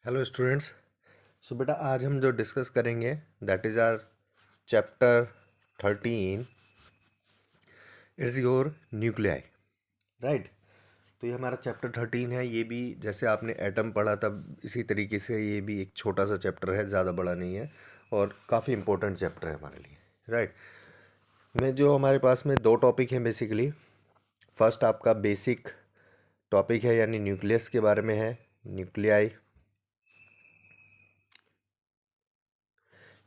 Hello students. सो बेटा आज हम जो डिस्कस करेंगे that is our chapter 13 is your nuclei. Right. तो ये हमारा चैप्टर 13 है। ये भी जैसे आपने एटम पढ़ा था इसी तरीके से ये भी एक छोटा सा चैप्टर है, ज़्यादा बड़ा नहीं है और काफ़ी इंपॉर्टेंट चैप्टर है हमारे लिए। राइट। में जो हमारे पास में दो टॉपिक हैं बेसिकली। फर्स्ट आपका बेसिक टॉपिक है यानी न्यूक्लियस के बारे में है, न्यूक्लियाई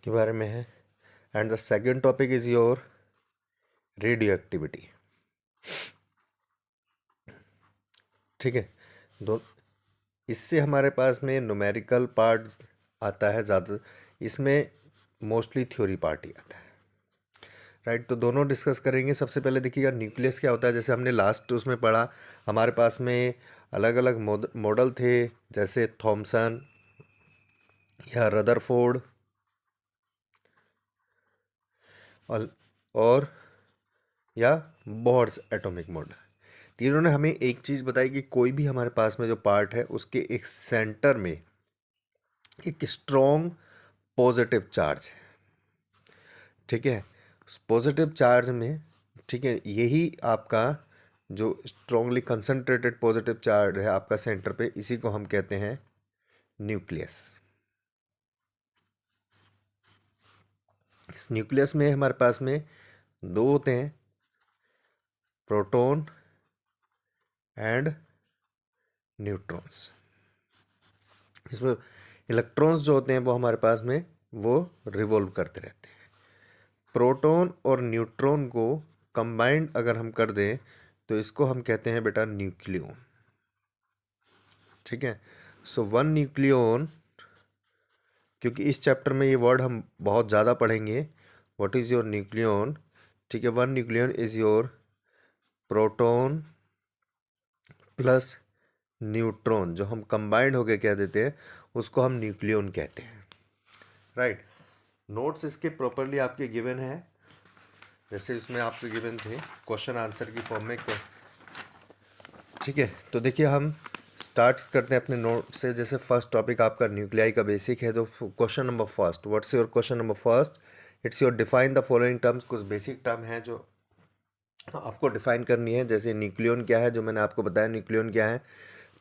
के बारे में है। And the second topic is your radioactivity. ठीक है। दो इससे हमारे पास में न्यूमेरिकल पार्ट्स आता है ज़्यादा, इसमें मोस्टली थ्योरी पार्ट ही आता है। राइट। तो दोनों डिस्कस करेंगे। सबसे पहले देखिएगा न्यूक्लियस क्या होता है। जैसे हमने लास्ट उसमें पढ़ा, हमारे पास में अलग अलग मॉडल थे जैसे थॉमसन या रदरफोर्ड और या बोर्स एटॉमिक मॉडल। तीनों ने हमें एक चीज़ बताई कि कोई भी हमारे पास में जो पार्ट है उसके एक सेंटर में एक स्ट्रॉन्ग पॉजिटिव चार्ज है। ठीक है। पॉजिटिव चार्ज में, ठीक है, यही आपका जो स्ट्रॉन्गली कंसंट्रेटेड पॉजिटिव चार्ज है आपका सेंटर पे, इसी को हम कहते हैं न्यूक्लियस। इस न्यूक्लियस में हमारे पास में दो होते हैं, प्रोटॉन एंड न्यूट्रॉन्स। इसमें इलेक्ट्रॉन्स जो होते हैं वो हमारे पास में वो रिवॉल्व करते रहते हैं। प्रोटॉन और न्यूट्रॉन को कंबाइंड अगर हम कर दें तो इसको हम कहते हैं बेटा न्यूक्लियन। ठीक है। सो वन न्यूक्लियन, क्योंकि इस चैप्टर में ये वर्ड हम बहुत ज़्यादा पढ़ेंगे। What is your nucleon. ठीक है। One nucleon is your proton plus neutron, जो हम कंबाइंड होके कह देते हैं उसको हम न्यूक्लियन कहते हैं। राइट। नोट्स इसके प्रॉपरली आपके गिवन है, जैसे इसमें आपके गिवन थे क्वेश्चन आंसर की फॉर्म में। ठीक है। तो देखिए हम स्टार्ट करते हैं अपने नोट से। जैसे फर्स्ट टॉपिक आपका न्यूक्लियाई का बेसिक है, तो question number first, what's your question number first. It's your define the following terms. कुछ बेसिक टर्म है जो आपको डिफाइन करनी है। जैसे न्यूक्लियन क्या है, जो मैंने आपको बताया न्यूक्लियन क्या है।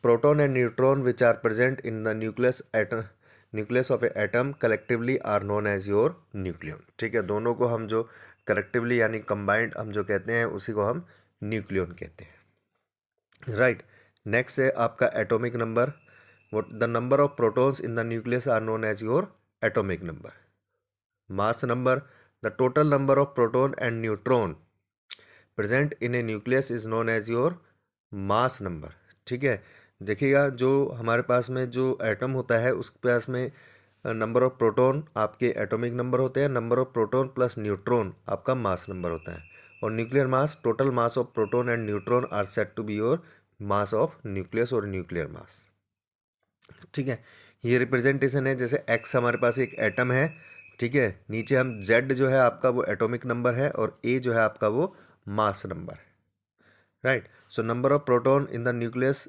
Proton and neutron which are present in the nucleus of a atom collectively are known as your nucleon. ठीक है। दोनों को हम जो कलेक्टिवली यानी कंबाइंड हम जो कहते हैं उसी को हम न्यूक्लियन कहते हैं। राइट। नेक्स्ट है आपका atomic number. what the number of protons in the nucleus are known as your atomic number. Mass number, the total number of proton and neutron present in a nucleus is known as your mass number. ठीक है। देखिएगा जो हमारे पास में जो atom होता है उसके पास में नंबर ऑफ प्रोटॉन आपके एटॉमिक नंबर होते हैं, number of proton plus neutron आपका मास नंबर होता है, और nuclear mass, total mass of proton and neutron are set to be your mass of nucleus और न्यूक्लियर मास। ठीक है। ये रिप्रेजेंटेशन है। जैसे एक्स हमारे पास एक एटम है, ठीक है, नीचे हम जेड जो है आपका वो एटॉमिक नंबर है और ए जो है आपका वो मास नंबर है। Right. So number of proton in the nucleus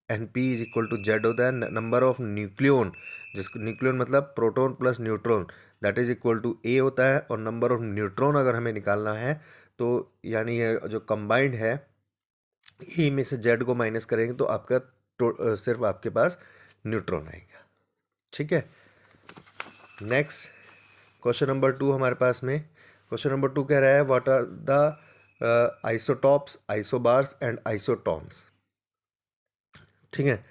N P is equal to Z होता है। नंबर ऑफ न्यूक्लियन, जिसको न्यूक्लियन मतलब proton plus neutron, that is equal to A होता है। और नंबर ऑफ न्यूट्रॉन अगर हमें निकालना है तो यानी ये जो कंबाइंड है, ए में से जेड को माइनस करेंगे तो आपका सिर्फ आपके पास न्यूट्रॉन आएगा। ठीक है। नेक्स्ट क्वेश्चन नंबर 2 हमारे पास में। क्वेश्चन नंबर 2 कह रहा है what are the isotopes, isobars and isotones. ठीक है।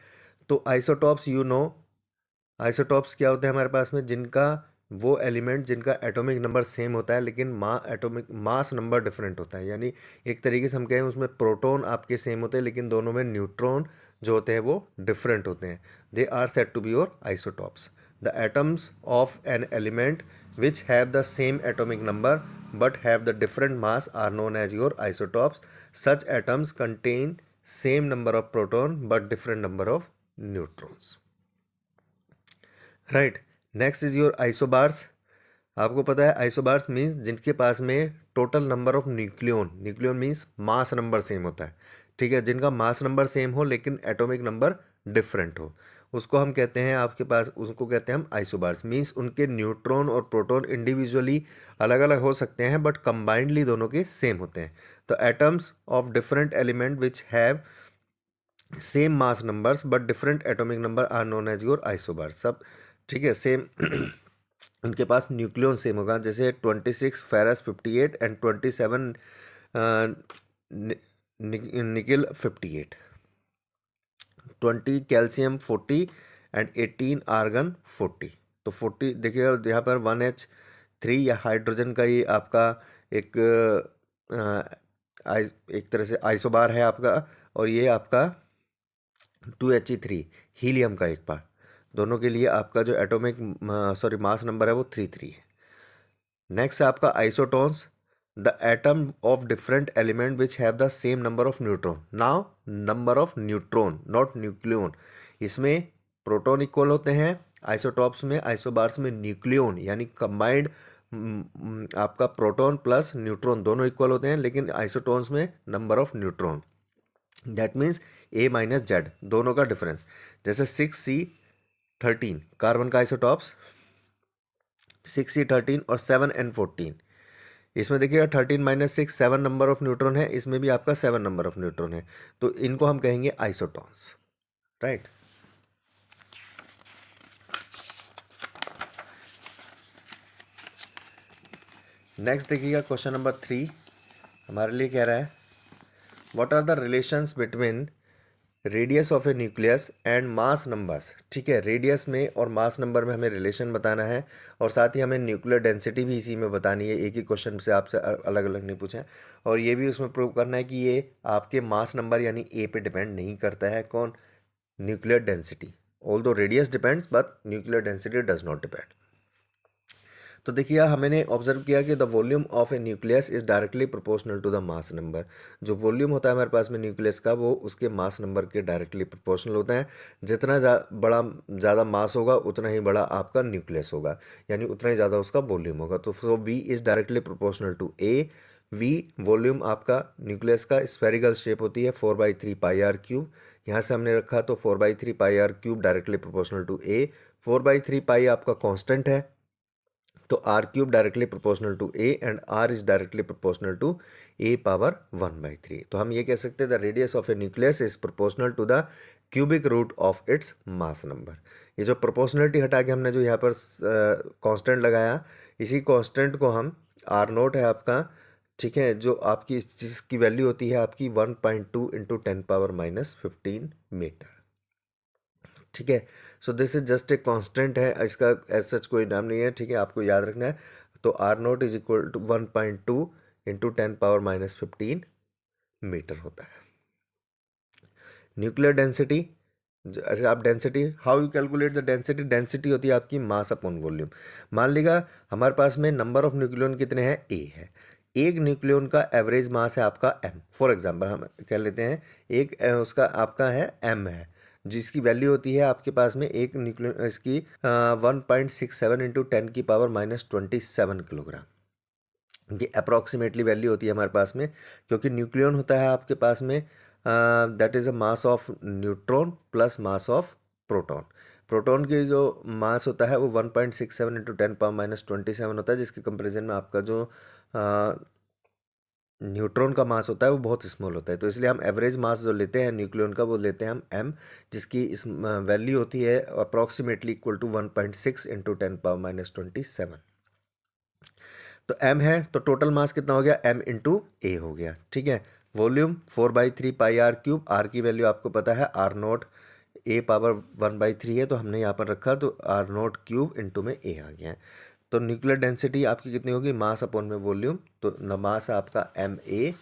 तो आइसोटॉप्स यू नो, आइसोटॉप्स क्या होते हैं हमारे पास में, जिनका वो एलिमेंट जिनका एटॉमिक नंबर सेम होता है लेकिन एटॉमिक मास नंबर डिफरेंट होता है। यानी एक तरीके से हम कहें उसमें प्रोटॉन आपके सेम होते हैं लेकिन दोनों में न्यूट्रॉन जो होते हैं वो डिफरेंट होते हैं। They are said to be your isotopes. The atoms of an element which have the same atomic number but have the different mass are known as your isotopes. Such atoms contain same number of proton but different number of neutrons. Right. Next is your isobars. आपको पता है isobars means जिनके पास में total number of nucleon, nucleon means mass number same होता है। ठीक है। जिनका मास नंबर सेम हो लेकिन एटॉमिक नंबर डिफरेंट हो, उसको हम कहते हैं, आपके पास उसको कहते हैं हम आइसोबार्स। मींस उनके न्यूट्रॉन और प्रोटॉन इंडिविजुअली अलग अलग हो सकते हैं बट कंबाइंडली दोनों के सेम होते हैं। तो atoms of different element which have same mass numbers but different atomic number are known as your isobars. सब ठीक है, सेम उनके पास न्यूक्लियन सेम होगा, जैसे 26 फेरस 58 एंड 27 निकल 58, 20 कैल्शियम 40 एंड 18 आर्गन 40। तो 40 देखिएगा यहाँ पर 1H3 या हाइड्रोजन का ये आपका एक एक तरह से आइसोबार है आपका, और ये आपका 2He3 हीलियम का एक बार। दोनों के लिए आपका जो एटॉमिक मास नंबर है वो 33 है। नेक्स्ट है आपका isotones, the atom of different element which have the same number of neutron. Now number of neutron not nucleon, इसमें प्रोटॉन इक्वल होते हैं, आइसोटॉप्स में आइसोबार्स में न्यूक्लियन यानी कंबाइंड आपका प्रोटॉन प्लस न्यूट्रॉन दोनों इक्वल होते हैं, लेकिन आइसोटोन्स में number of neutron, that means A minus Z दोनों का डिफरेंस। जैसे 6C13 कार्बन का आइसोटॉप्स 6C13 और 7N14, इसमें देखिएगा 13 माइनस 6 7 नंबर ऑफ न्यूट्रॉन है, इसमें भी आपका 7 नंबर ऑफ न्यूट्रॉन है, तो इनको हम कहेंगे आइसोटॉन्स, राइट। नेक्स्ट देखिएगा क्वेश्चन नंबर 3 हमारे लिए कह रहा है what are the relations between radius of a nucleus and mass numbers. ठीक है, रेडियस में और मास नंबर में हमें रिलेशन बताना है, और साथ ही हमें न्यूक्लियर डेंसिटी भी इसी में बतानी है, एक ही क्वेश्चन से आपसे अलग अलग नहीं पूछे, और ये भी उसमें प्रूव करना है कि ये आपके मास नंबर यानी ए पे डिपेंड नहीं करता है, कौन, nuclear density. Although radius depends but nuclear density does not depend. तो देखिए हमने ऑब्जर्व किया कि the volume of a nucleus is directly proportional to the mass number. जो वॉल्यूम होता है हमारे पास में न्यूक्लियस का, वो उसके मास नंबर के डायरेक्टली प्रोपोर्शनल होता है। जितना ज़्यादा मास होगा उतना ही बड़ा आपका न्यूक्लियस होगा, यानी उतना ही ज़्यादा उसका वॉल्यूम होगा। तो so V is directly proportional to A. V volume आपका न्यूक्लियस का स्फेरिकल शेप होती है 4/3 पाई आर क्यूब, यहाँ से हमने रखा तो 4/3 pi R cube directly proportional to A. 4/3 pi आपका कांस्टेंट है, तो R cube directly proportional to A and R is directly proportional to A power 1/3। तो हम ये कह सकते हैं the radius of a nucleus is proportional to the cubic root of its mass number. ये जो प्रोपोर्शनलिटी हटा के हमने जो यहाँ पर कांस्टेंट लगाया, इसी कांस्टेंट को हम आर नोट है आपका, ठीक है, जो आपकी इस चीज़ की वैल्यू होती है आपकी 1.2 इंटू 10⁻⁻15 मीटर। ठीक है, सो this is just a constant है, इसका एज सच कोई नाम नहीं है, ठीक है, आपको याद रखना है। तो R naught is equal to 1.2 into 10⁻⁻15 metre होता है। न्यूक्लियर डेंसिटी, ऐसे आप density, how you calculate the density, density होती है आपकी मास अपॉन वॉल्यूम। मान लीजिए हमारे पास में नंबर ऑफ न्यूक्लियन कितने हैं, ए है, एक न्यूक्लियन का एवरेज मास है आपका एम। फॉर एग्जांपल हम कह लेते हैं एक उसका आपका है एम है, जिसकी वैल्यू होती है आपके पास में एक न्यूक्लियन इसकी 1.67 इंटू 10⁻⁻27 किलोग्राम। ये अप्रॉक्सीमेटली वैल्यू होती है हमारे पास में, क्योंकि न्यूक्लियन होता है आपके पास में that is a mass of neutron plus mass of proton. Proton की जो मास होता है वो 1.67 इंटू 10⁻⁻27 होता है, जिसके कंपेरिजन में आपका जो न्यूट्रॉन का मास होता है वो बहुत स्मॉल होता है। तो इसलिए हम एवरेज मास जो लेते हैं न्यूक्लियन का वो लेते हैं हम एम, जिसकी इस वैल्यू होती है अप्रॉक्सीमेटली इक्वल टू 1.6 इंटू 10⁻⁻27। तो एम है तो टोटल मास कितना हो गया, एम इंटू ए हो गया। ठीक है, volume 4/3 pi R cube, R की वैल्यू आपको पता है आर नोट ए पावर 1/3 है, तो हमने यहाँ पर रखा तो आर नोट क्यूब इंटू में ए आ गया है। तो न्यूक्लियर डेंसिटी आपकी कितनी होगी, मास अपॉन में वॉल्यूम, तो न मास आपका एम ए,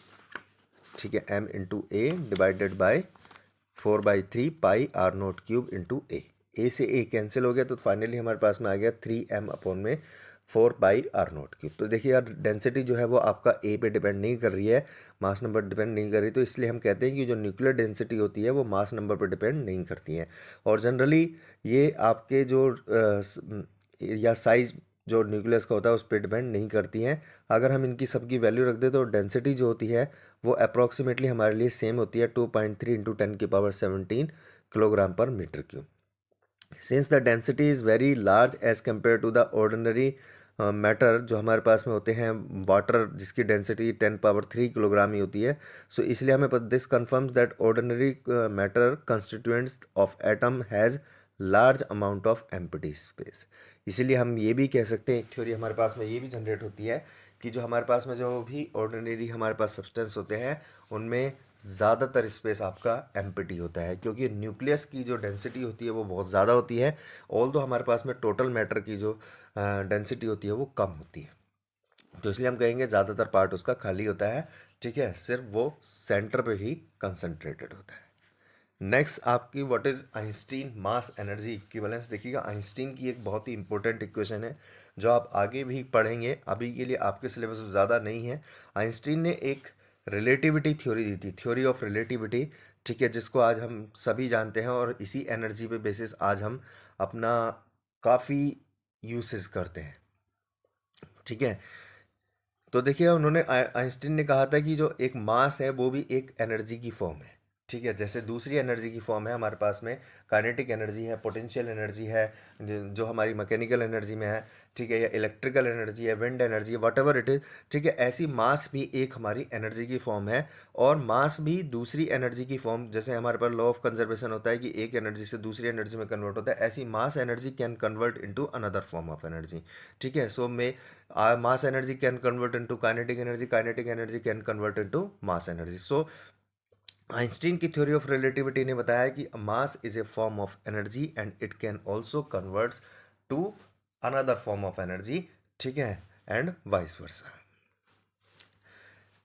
ठीक है, M into A divided by 4/3 pi R nought cube into A से ए कैंसिल हो गया, तो फाइनली हमारे पास में आ गया 3m अपॉन में 4 पाई आर नोट क्यूब। तो देखिए यार डेंसिटी जो है वो आपका ए पे डिपेंड नहीं कर रही है, मास नंबर डिपेंड नहीं कर रही, तो इसलिए हम कहते हैं कि जो न्यूक्लियर डेंसिटी होती है वो मास नंबर पर डिपेंड नहीं करती है। और जनरली ये आपके जो या साइज जो न्यूक्लियस का होता है उस पर डिपेंड नहीं करती हैं। अगर हम इनकी सबकी वैल्यू रख दें तो डेंसिटी जो होती है वो अप्रॉक्सीमेटली हमारे लिए सेम होती है 2.3 into 10⁻17 kilogram per metre cube. Since the density is very large as compare to the ordinary matter जो हमारे पास में होते हैं वाटर जिसकी डेंसिटी 10⁻³ किलोग्राम ही होती है, सो इसलिए हमें this confirms that ordinary matter constituents of atom has large amount of empty space. इसीलिए हम ये भी कह सकते हैं, एक थ्योरी हमारे पास में ये भी जनरेट होती है कि जो हमारे पास में जो भी ऑर्डिनरी हमारे पास सब्सटेंस होते हैं उनमें ज़्यादातर स्पेस आपका एम्प्टी होता है, क्योंकि न्यूक्लियस की जो डेंसिटी होती है वो बहुत ज़्यादा होती है, ऑल्दो हमारे पास में टोटल मैटर की जो डेंसिटी होती है वो कम होती है। तो इसलिए हम कहेंगे ज़्यादातर पार्ट उसका खाली होता है, ठीक है, सिर्फ वो सेंटर पे ही कंसंट्रेटेड होता है। नेक्स्ट आपकी what is Einstein mass energy equivalence. देखिएगा आइंस्टीन की एक बहुत ही इंपॉर्टेंट इक्वेशन है जो आप आगे भी पढ़ेंगे, अभी के लिए आपके सिलेबस में ज़्यादा नहीं है। आइंस्टीन ने एक रिलेटिविटी थ्योरी दी थी, थ्योरी ऑफ रिलेटिविटी, ठीक है, जिसको आज हम सभी जानते हैं और इसी एनर्जी पे बेसिस आज हम अपना काफ़ी यूसेस करते हैं, ठीक है। तो देखिए उन्होंने आइंस्टीन ने कहा था कि जो एक मास है वो भी एक एनर्जी की फॉर्म है, ठीक है। जैसे दूसरी एनर्जी की फॉर्म है हमारे पास में काइनेटिक एनर्जी है, पोटेंशियल एनर्जी है, जो हमारी मैकेनिकल एनर्जी में है, ठीक है, या इलेक्ट्रिकल एनर्जी है, विंड एनर्जी है, वट एवर इट इज़, ठीक है। ऐसी मास भी एक हमारी एनर्जी की फॉर्म है और मास भी दूसरी एनर्जी की फॉर्म, जैसे हमारे पास लॉ ऑफ कंजर्वेशन होता है कि एक एनर्जी से दूसरी एनर्जी में कन्वर्ट होता है, ऐसी mass energy can convert into another form of energy, ठीक है। So may mass energy can convert into kinetic energy can convert into mass energy. So Einstein की थ्योरी ऑफ रिलेटिविटी ने बताया कि mass is a form of energy and it can also converts to another form of energy, ठीक है, and vice versa,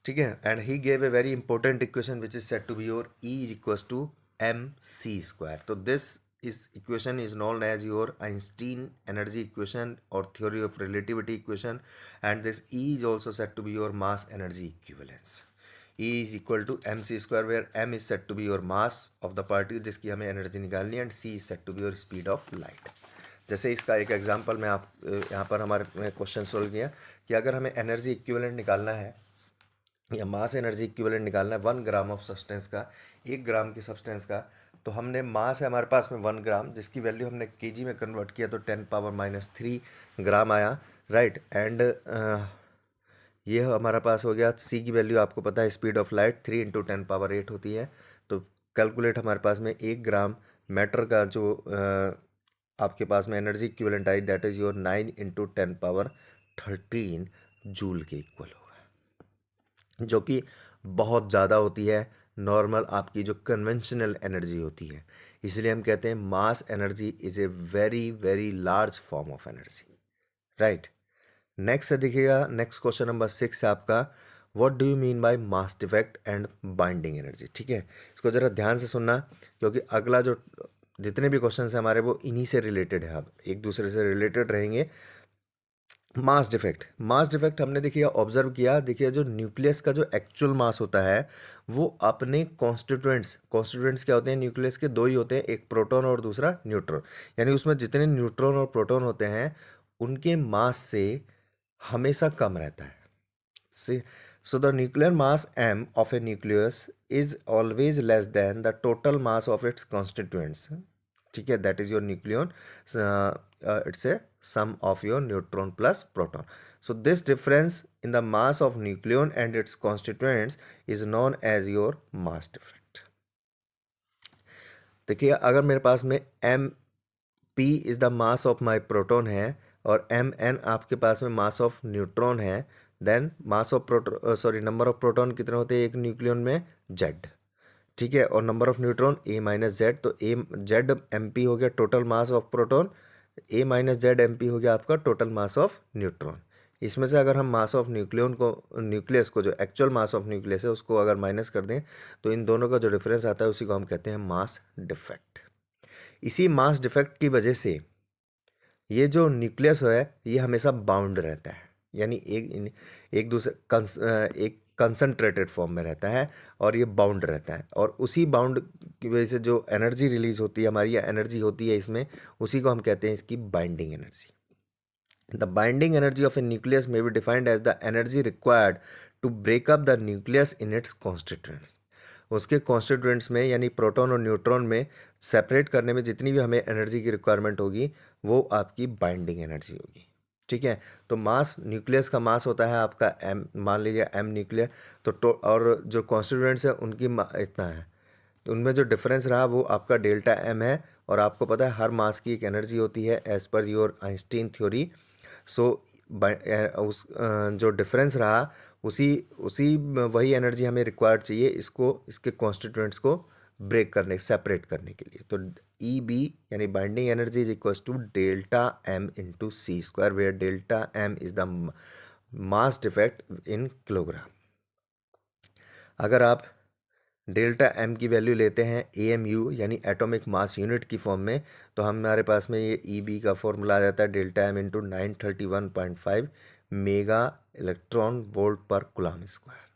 ठीक है। And he gave a very important equation which is said to be your E is equals to mc²। तो this इस equation is known as your Einstein energy equation और theory of relativity equation, and this E is also said to be your mass energy equivalence. E is equal to mc² where m is said to be your mass of the particle जिसकी हमें energy निकालनी है, and c is said to be your speed of light। जैसे इसका एक example मैं आप यहाँ पर हमारे क्वेश्चन सोल्व किया कि अगर हमें एनर्जी इक्विवेलेंट निकालना है या मास एनर्जी इक्विवेलेंट निकालना है 1 ग्राम ऑफ सब्सटेंस का, 1 ग्राम की सब्सटेंस का, तो हमने मास है हमारे पास में 1 ग्राम, जिसकी वैल्यू हमने केजी में कन्वर्ट किया तो 10⁻³ ग्राम आया, राइट। एंड ये हमारा पास हो गया। सी की वैल्यू आपको पता है स्पीड ऑफ लाइट 3 × 10⁸ होती है, तो कैलकुलेट हमारे पास में 1 ग्राम मैटर का जो आपके पास में energy equivalent I that is your 9 × 10⁻13 joule के इक्वल होगा, जो कि बहुत ज़्यादा होती है नॉर्मल आपकी जो कन्वेंशनल एनर्जी होती है। इसलिए हम कहते हैं mass energy is a very very large form of energy, right. Next है देखिएगा, नेक्स्ट क्वेश्चन नंबर 6 है आपका, what do you mean by mass defect and binding energy, ठीक है। इसको ज़रा ध्यान से सुनना क्योंकि अगला जो जितने भी क्वेश्चन हैं हमारे वो इन्हीं से रिलेटेड है, अब एक दूसरे से रिलेटेड रहेंगे। मास डिफेक्ट हमने देखिए ऑब्जर्व किया, देखिए जो न्यूक्लियस का जो एक्चुअल मास होता है वो अपने कॉन्स्टिट्यूएंट्स क्या होते हैं, न्यूक्लियस के दो ही होते हैं, एक प्रोटॉन और दूसरा न्यूट्रॉन, यानी उसमें जितने न्यूट्रॉन और प्रोटॉन होते हैं उनके मास से हमेशा कम रहता है। So the nuclear mass m of a nucleus is always less than the total mass of its constituents, ठीक है, that is your nucleon, it's a sum of your neutron plus proton. So this difference in the mass of nucleon and its constituents is known as your mass defect. देखिए अगर मेरे पास में mp is the mass of my proton है और mn आपके पास में मास ऑफ न्यूट्रॉन है, then mass of number of proton कितने होते हैं एक न्यूक्लियन में, z, ठीक है, और number of neutron a - z, तो z mp हो गया total mass of proton, a - z mp हो गया आपका टोटल मास ऑफ न्यूट्रॉन। इसमें से अगर हम मास ऑफ न्यूक्लियस को जो एक्चुअल मास ऑफ न्यूक्लियस है उसको अगर माइनस कर दें तो इन दोनों का जो डिफरेंस आता है उसी को हम कहते हैं मास डिफेक्ट। इसी मास डिफेक्ट की वजह से ये जो न्यूक्लियस है ये हमेशा बाउंड रहता है, यानी एक दूसरे एक कंसंट्रेटेड फॉर्म में रहता है और ये बाउंड रहता है, और उसी बाउंड की वजह से जो एनर्जी रिलीज होती है हमारी, या एनर्जी होती है इसमें, उसी को हम कहते हैं इसकी binding energy. The binding energy of a nucleus may be defined as the energy required to break up the nucleus in its constituents. उसके कॉन्स्टिट्यूएंट्स में यानी प्रोटॉन और न्यूट्रॉन में सेपरेट करने में जितनी भी हमें एनर्जी की रिक्वायरमेंट होगी वो आपकी बाइंडिंग एनर्जी होगी। ठीक है, तो मास, न्यूक्लियस का मास होता है आपका m, मान लीजिए m न्यूक्लियर, तो और जो कॉन्स्टिट्यूएंट्स है उनकी इतना है, तो उनमें जो डिफरेंस रहा वो आपका डेल्टा m है। और आपको पता है हर मास की एक एनर्जी होती है as per your Einstein theory. सो उस जो डिफरेंस रहा उसी उसी वही एनर्जी हमें रिक्वायर्ड चाहिए इसको, इसके कॉन्स्टिट्यूएंट्स को ब्रेक करने, सेपरेट करने के लिए। तो ई बी यानी binding energy is equal to delta M into C square, where delta M is the mass defect in kilogram. अगर आप डेल्टा एम की वैल्यू लेते हैं AMU यानी एटॉमिक मास यूनिट की फॉर्म में, तो हमारे पास में ये EB का फॉर्मूला आ जाता है delta M into 931.5 mega electron volt per coulomb square.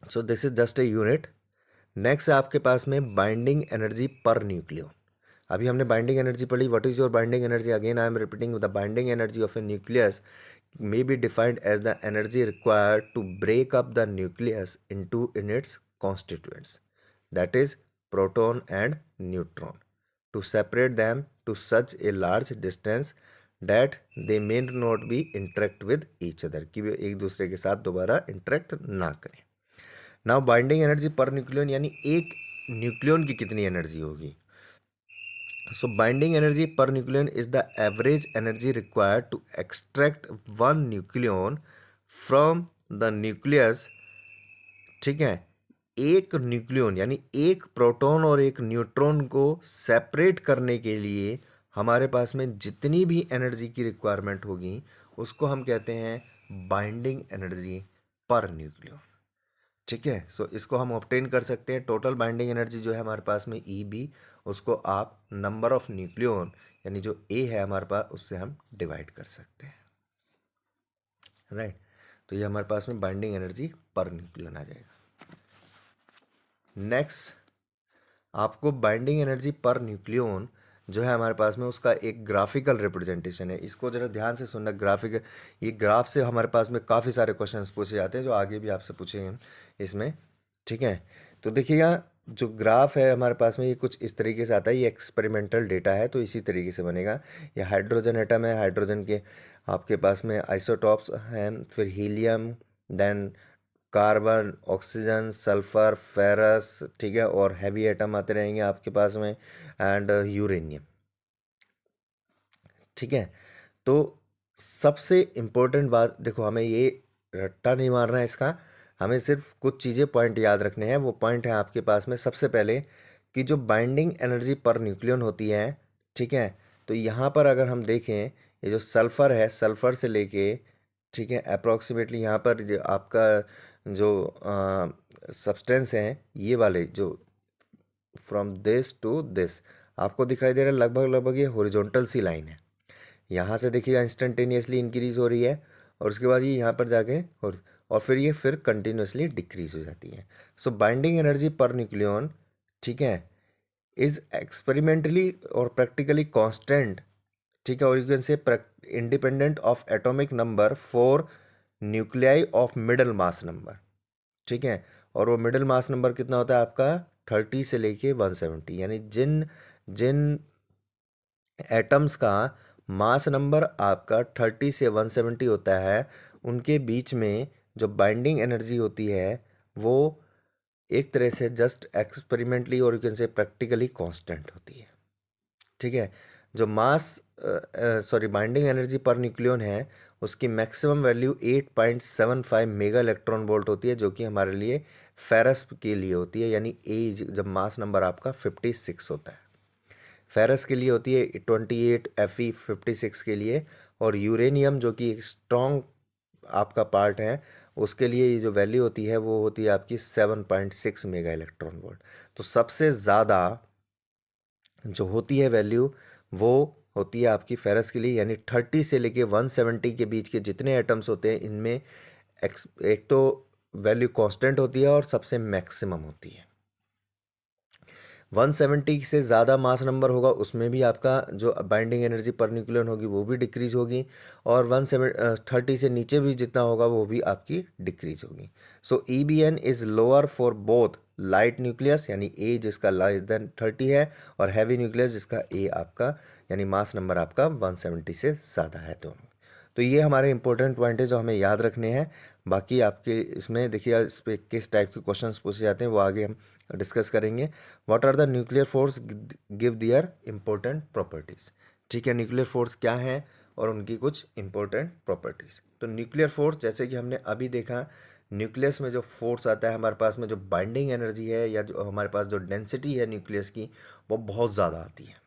So this is just a unit. Next आपके पास में बाइंडिंग एनर्जी पर न्यूक्लियन। अभी हमने बाइंडिंग एनर्जी पढ़ी, what is your binding energy, again I am repeating, the binding energy of a nucleus may be defined as the energy required to break up the nucleus into in its constituents, that is proton and neutron, to separate them to such a large distance that they may not be interact with each other, कि वे एक दूसरे के साथ दोबारा interact ना करें। Now binding energy per nucleon यानी एक न्यूक्लियन की कितनी एनर्जी होगी। So binding energy per nucleon is the average energy required to extract one nucleon from the nucleus। ठीक है, एक न्यूक्लियन यानी एक प्रोटॉन और एक न्यूट्रॉन को सेपरेट करने के लिए हमारे पास में जितनी भी एनर्जी की रिक्वायरमेंट होगी उसको हम कहते हैं बाइंडिंग एनर्जी पर न्यूक्लियन। ठीक है, सो इसको हम ऑब्टेन कर सकते हैं। टोटल बाइंडिंग एनर्जी जो है हमारे पास में EB, उसको आप नंबर ऑफ न्यूक्लियन यानी जो A है हमारे पास उससे हम डिवाइड कर सकते हैं, राइट। तो ये हमारे पास में बाइंडिंग एनर्जी पर न्यूक्लियन आ जाएगा। नेक्स्ट आपको बाइंडिंग एनर्जी पर न्यूक्लियन जो है हमारे पास में उसका एक ग्राफिकल रिप्रेजेंटेशन है। इसको जरा ध्यान से सुनना, ग्राफिकल, ये ग्राफ से हमारे पास में काफ़ी सारे क्वेश्चंस पूछे जाते हैं जो आगे भी आपसे पूछेंगे इसमें। ठीक है, तो देखिएगा जो ग्राफ है हमारे पास में ये कुछ इस तरीके से आता है, ये एक्सपेरिमेंटल डेटा है तो इसी तरीके से बनेगा। ये हाइड्रोजन एटम है, हाइड्रोजन के आपके पास में आइसोटॉप्स हैं, फिर helium, then carbon, oxygen, sulphur, ferrous, ठीक है, और हैवी एटम आते रहेंगे आपके पास में, एंड यूरेनियम। ठीक है, तो सबसे इम्पोर्टेंट बात देखो, हमें ये रट्टा नहीं मारना है इसका, हमें सिर्फ कुछ चीज़ें पॉइंट याद रखने हैं। वो पॉइंट है आपके पास में सबसे पहले कि जो बाइंडिंग एनर्जी पर न्यूक्लियन होती है, ठीक है, तो यहाँ पर अगर हम देखें ये जो सल्फ़र है, सल्फ़र से लेके, ठीक है, अप्रॉक्सीमेटली यहाँ पर जो आपका जो सब्सटेंस हैं ये वाले जो फ्रॉम दिस टू दिस आपको दिखाई दे रहा है, लगभग लगभग ये हॉरिजॉन्टल सी लाइन है। यहाँ से देखिएगा इंस्टेंटेनियसली इंक्रीज हो रही है और उसके बाद ये यहाँ पर जाके और फिर ये फिर कंटिन्यूसली डिक्रीज हो जाती है। सो बाइंडिंग एनर्जी पर न्यूक्लियन, ठीक है, इज एक्सपेरिमेंटली और प्रैक्टिकली कांस्टेंट, ठीक है, और you can say independent of atomic number for nuclei of middle mass number. ठीक है, और वो मिडल मास नंबर कितना होता है आपका 30 से लेके 170, यानी जिन जिन एटम्स का मास नंबर आपका 30 से 170 होता है उनके बीच में जो बाइंडिंग एनर्जी होती है वो एक तरह से जस्ट एक्सपेरिमेंटली और you can say practically constant होती है। ठीक है, जो मास बाइंडिंग एनर्जी पर न्यूक्लियन है उसकी maximum value 8.75 mega electron volt होती है, जो कि हमारे लिए फेरस के लिए होती है, यानी ए जब मास नंबर आपका 56 होता है, फेरस के लिए होती है 28 Fe 56 के लिए, और यूरेनियम जो कि एक स्ट्रॉन्ग आपका पार्ट है उसके लिए ये जो वैल्यू होती है वो होती है आपकी 7.6 मेगा इलेक्ट्रॉन वोल्ट। तो सबसे ज़्यादा जो होती है वैल्यू वो होती है आपकी फेरस के लिए, यानी 30 से लेके 170 के बीच के जितने एटम्स होते हैं इनमें एक तो वैल्यू कांस्टेंट होती है और सबसे मैक्सिमम होती है। 170 से ज़्यादा मास नंबर होगा उसमें भी आपका जो बाइंडिंग एनर्जी पर न्यूक्लियन होगी वो भी डिक्रीज होगी, और 130 से नीचे भी जितना होगा वो भी आपकी डिक्रीज होगी। सो EBN is lower for both light nucleus यानी ए जिसका लेस देन 30 है, और हैवी न्यूक्लियस जिसका ए आपका यानी मास नंबर आपका 170 से ज़्यादा है दोनों। तो ये हमारे इंपॉर्टेंट पॉइंट है जो हमें याद रखने हैं। बाकी आपके इसमें देखिए इस पर किस टाइप के क्वेश्चंस पूछे जाते हैं वो आगे हम डिस्कस करेंगे। What are the nuclear force give their important properties. ठीक है, न्यूक्लियर फोर्स क्या है और उनकी कुछ इंपॉर्टेंट प्रॉपर्टीज़। तो न्यूक्लियर फोर्स जैसे कि हमने अभी देखा, न्यूक्लियस में जो फोर्स आता है हमारे पास में, जो बाइंडिंग एनर्जी है या जो हमारे पास जो डेंसिटी है न्यूक्लियस की, वो बहुत ज़्यादा आती है।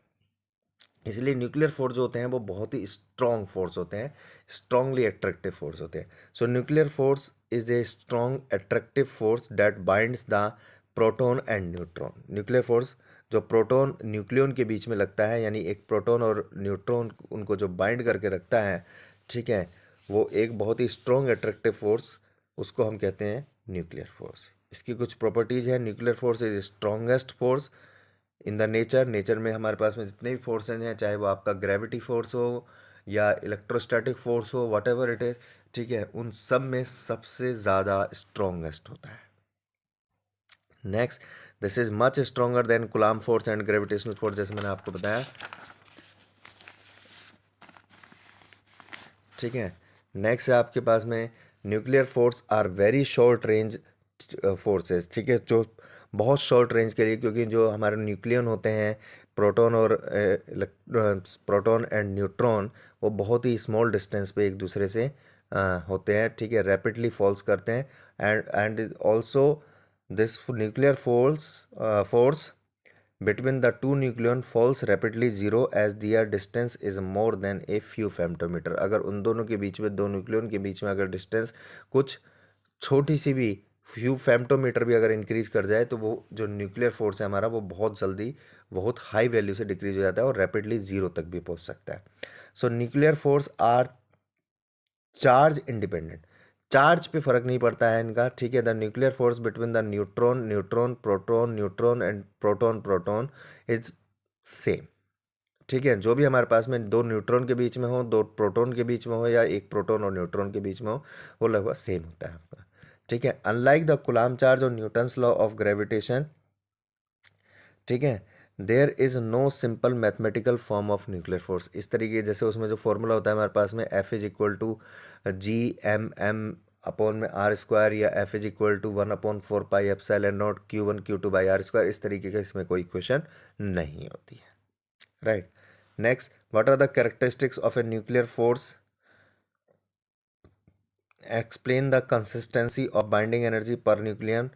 इसलिए न्यूक्लियर फोर्स जो होते हैं वो बहुत ही स्ट्रॉन्ग फोर्स होते हैं, स्ट्रांगली अट्रैक्टिव फोर्स होते हैं। सो nuclear force is a strong attractive force that binds the proton and neutron. Nuclear force जो प्रोटॉन न्यूक्लियन के बीच में लगता है, यानी एक प्रोटॉन और न्यूट्रॉन उनको जो बाइंड करके रखता है, ठीक है, वो एक बहुत ही स्ट्रॉन्ग अट्रैक्टिव फोर्स, उसको हम कहते हैं न्यूक्लियर फोर्स। इसकी कुछ प्रॉपर्टीज़ है। Nuclear force is strongest force in the nature में हमारे पास में जितने भी फोर्सेज हैं, चाहे वो आपका ग्रेविटी फोर्स हो या इलेक्ट्रोस्टैटिक फोर्स हो, वट एवर इट इज, ठीक है, उन सब में सबसे ज़्यादा स्ट्रॉन्गेस्ट होता है। Next, this is much stronger than coulomb force and gravitational force, जैसे मैंने आपको बताया। ठीक है, नेक्स्ट है आपके पास में nuclear force are very short range forces. ठीक है, जो बहुत शॉर्ट रेंज के लिए, क्योंकि जो हमारे न्यूक्लियन होते हैं प्रोटॉन और प्रोटॉन एंड न्यूट्रॉन, वो बहुत ही स्मॉल डिस्टेंस पे एक दूसरे से होते हैं। ठीक है, रैपिडली फॉल्स करते हैं and also this nuclear force between the two nucleon falls rapidly zero as their distance is more than a few femtometer। अगर उन दोनों के बीच में, दो न्यूक्लियन के बीच में अगर डिस्टेंस कुछ छोटी सी भी फ्यू फेम्टोमीटर भी अगर इंक्रीज कर जाए, तो वो जो न्यूक्लियर फोर्स है हमारा, वो बहुत जल्दी बहुत हाई वैल्यू से डिक्रीज हो जाता है और रैपिडली जीरो तक भी पहुंच सकता है। So nuclear force are charge independent, charge पे फर्क नहीं पड़ता है इनका। ठीक है, the nuclear force between the neutron proton and proton is same. ठीक है, जो भी हमारे पास में दो न्यूट्रॉन के बीच में हो, दो प्रोटॉन के बीच में हो, या एक प्रोटॉन और न्यूट्रॉन के बीच में हो, वो लगभग सेम होता है आपका। ठीक है, अनलाइक द कूलम्ब चार्ज और न्यूटन्स लॉ ऑफ ग्रेविटेशन, ठीक है, there is no simple mathematical form of nuclear force. इस तरीके जैसे उसमें जो फॉर्मूला होता है हमारे पास में, F is equal to G M M upon में आर स्क्वायर, या F is equal to 1/4 pi epsilon naught Q1 Q2/r², इस तरीके का इसमें कोई इक्वेशन नहीं होती है। Right, next, what are the characteristics of a nuclear force, explain the consistency of binding energy per nucleon.